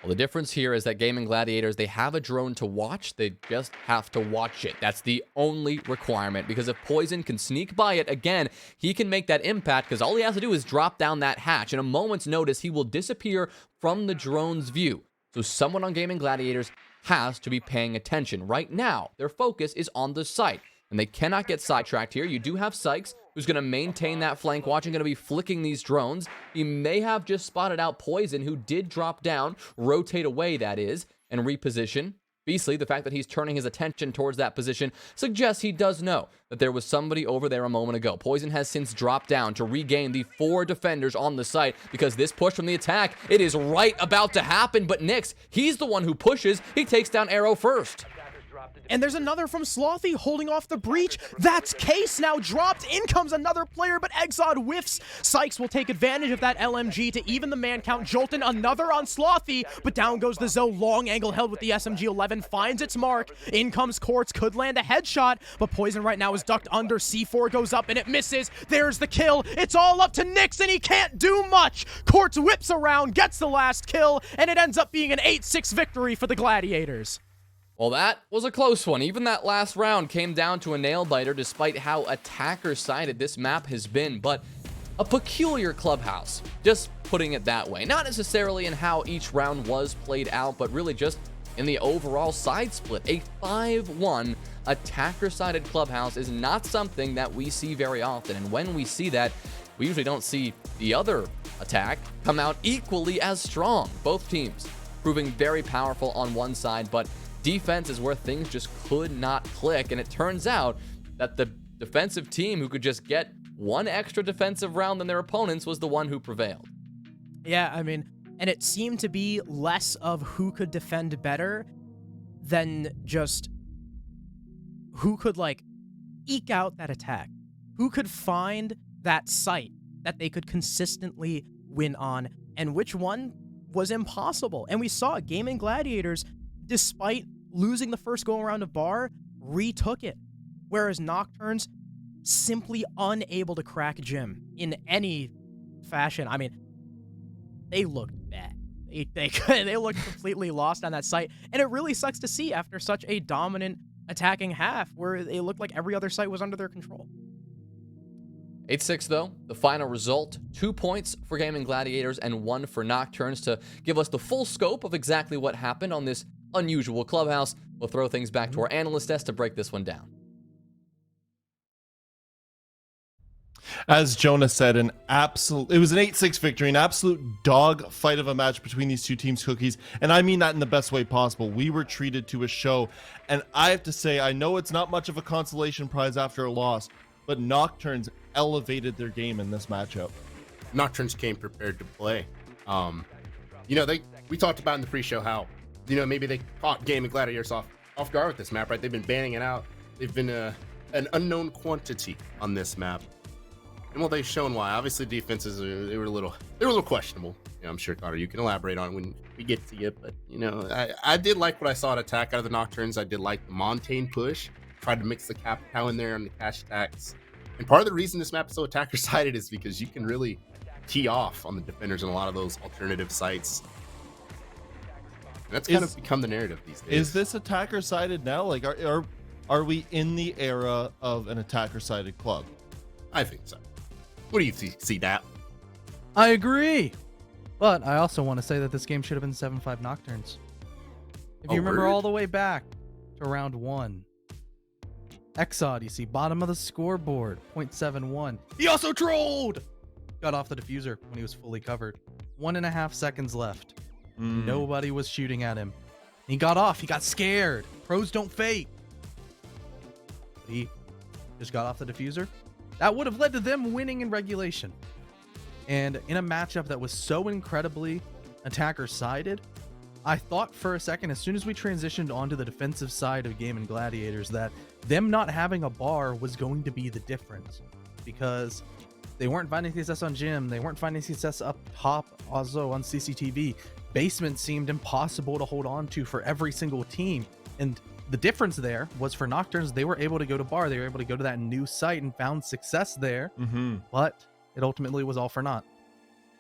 Well, the difference here is that Gaimin Gladiators, they have a drone to watch. They just have to watch it. That's the only requirement, because if Poison can sneak by it, again, he can make that impact, because all he has to do is drop down that hatch. In a moment's notice, he will disappear from the drone's view. So someone on Gaimin Gladiators has to be paying attention. Right now, their focus is on the site, and they cannot get sidetracked here. You do have Sykes, who's going to maintain that flank watch and going to be flicking these drones. He may have just spotted out Poison, who did drop down, rotate away, that is, and reposition. Beastly, the fact that he's turning his attention towards that position suggests he does know that there was somebody over there a moment ago. Poison has since dropped down to regain the 4 defenders on the site, because this push from the attack, it is right about to happen, but Nyx, he's the one who pushes. He takes down Arrow first. And there's another from Slothy holding off the breach. That's Case now dropped. In comes another player, but Exod whiffs. Sykes will take advantage of that LMG to even the man count. Jolton, another on Slothy, but down goes the Zoe. Long angle held with the SMG-11, finds its mark. In comes Quartz, could land a headshot, but Poison right now is ducked under. C4 goes up and it misses. There's the kill. It's all up to Nyx, and he can't do much. Quartz whips around, gets the last kill, and it ends up being an 8-6 victory for the Gladiators. Well, that was a close one. Even that last round came down to a nail-biter, despite how attacker-sided this map has been. But a peculiar Clubhouse, just putting it that way. Not necessarily in how each round was played out, but really just in the overall side split. A 5-1 attacker-sided Clubhouse is not something that we see very often. And when we see that, we usually don't see the other attack come out equally as strong. Both teams proving very powerful on one side, but defense is where things just could not click, and it turns out that the defensive team who could just get one extra defensive round than their opponents was the one who prevailed. Yeah, I mean, and it seemed to be less of who could defend better than just who could, like, eke out that attack. Who could find that site that they could consistently win on, and which one was impossible. And we saw Gaimin Gladiators, despite losing the first go-around of Bar, retook it. Whereas Nocturnes, simply unable to crack Jim in any fashion. I mean, they looked bad. They looked completely lost on that site. And it really sucks to see after such a dominant attacking half, where it looked like every other site was under their control. 8-6 though, the final result. 2 points for Gaimin Gladiators and 1 for Nocturnes to give us the full scope of exactly what happened on this unusual Clubhouse. We'll throw things back to our analyst desk to break this one down. As Jonah said, it was an 8-6 victory, an absolute dog fight of a match between these two teams, Cookies. And I mean that in the best way possible. We were treated to a show. And I have to say, I know it's not much of a consolation prize after a loss, but Nocturnes elevated their game in this matchup. Nocturnes came prepared to play. We talked about in the pre-show how, maybe they caught Gaimin Gladiators off guard with this map, right? They've been banning it out. They've been an unknown quantity on this map. And well, they've shown why. Obviously, defenses they were a little questionable. I'm sure, Connor, you can elaborate on when we get to it. But I did like what I saw at attack out of the Nocturnes. I did like the Montaigne push. Tried to mix the Capitao in there on the cash attacks. And part of the reason this map is so attacker sided is because you can really tee off on the defenders in a lot of those alternative sites. And that's kind of become the narrative these days. Is this attacker sided now? Like, are we in the era of an attacker sided club? I think so. What do you see that? I agree. But I also want to say that this game should have been 7-5 Nocturnes. If you remember all the way back to round 1. Exod, you see bottom of the scoreboard, 0.71. He also trolled! Got off the diffuser when he was fully covered. 1.5 seconds left. Nobody was shooting at him. He got off. He got scared. Pros don't fake. He just got off the diffuser. That would have led to them winning in regulation. And in a matchup that was so incredibly attacker-sided, I thought for a second, as soon as we transitioned onto the defensive side of Gaimin Gladiators, that them not having a bar was going to be the difference. Because they weren't finding success on Gym. They weren't finding success up top, also on CCTV. Basement seemed impossible to hold on to for every single team. And the difference there was for Nocturnes, they were able to go to bar. They were able to go to that new site and found success there. But it ultimately was all for naught.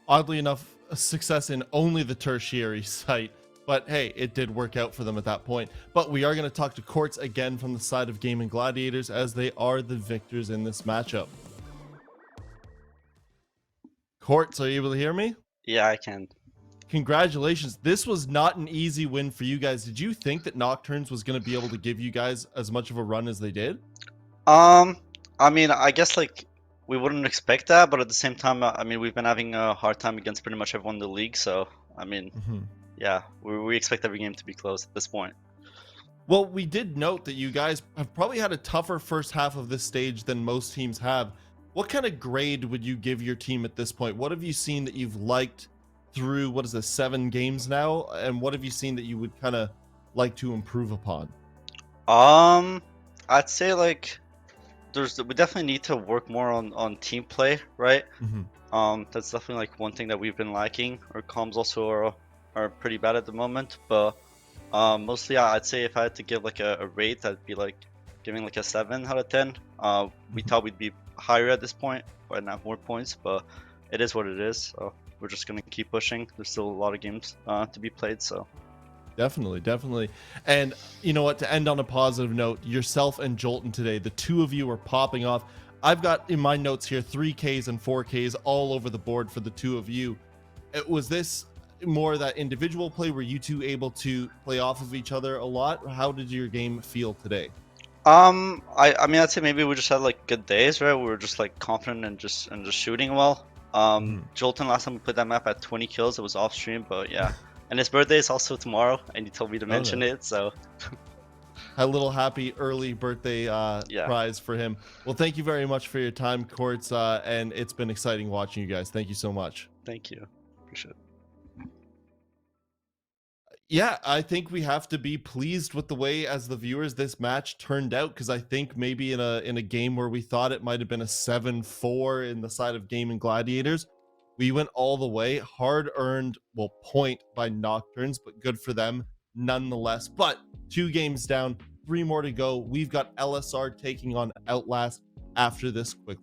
Oddly enough, a success in only the tertiary site. But hey, it did work out for them at that point. But we are going to talk to Quartz again from the side of Gaimin Gladiators, as they are the victors in this matchup. Quartz, are you able to hear me? Yeah, I can. Congratulations. This was not an easy win for you guys. Did you think that Nocturnes was going to be able to give you guys as much of a run as they did? I mean, I guess like we wouldn't expect that, but at the same time, I mean, we've been having a hard time against pretty much everyone in the league. So, I mean, yeah, we expect every game to be close at this point. Well, we did note that you guys have probably had a tougher first half of this stage than most teams have. What kind of grade would you give your team at this point? What have you seen that you've liked through, what is this, 7 games now? And what have you seen that you would kind of like to improve upon? I'd say like we definitely need to work more on team play, right? That's definitely like one thing that we've been lacking. Our comms also are pretty bad at the moment, but mostly I'd say if I had to give like a rate, I'd be like giving like a 7 out of 10. We thought we'd be higher at this point and have more points, but it is what it is. So we're just gonna keep pushing. There's still a lot of games to be played, so. Definitely. And you know what, to end on a positive note, yourself and Jolton today, the two of you are popping off. I've got in my notes here 3Ks and 4Ks all over the board for the two of you. Was this more that individual play? Were you two able to play off of each other a lot? How did your game feel today? I mean, I'd say maybe we just had like good days, right? We were just like confident and just shooting well. Jolton, last time we played that map at 20 kills, it was off stream, but yeah. And his birthday is also tomorrow, and he told me to mention it, so. A little happy early birthday prize for him. Well, thank you very much for your time, Quartz, and it's been exciting watching you guys. Thank you so much. Thank you. Appreciate it. Yeah, I think we have to be pleased with the way, as the viewers, this match turned out, because I think maybe in a game where we thought it might have been a 7-4 in the side of Gaimin Gladiators, we went all the way. Hard-earned, point by Nocturnes, but good for them nonetheless. But 2 games down, 3 more to go. We've got LSR taking on Outlast after this quick little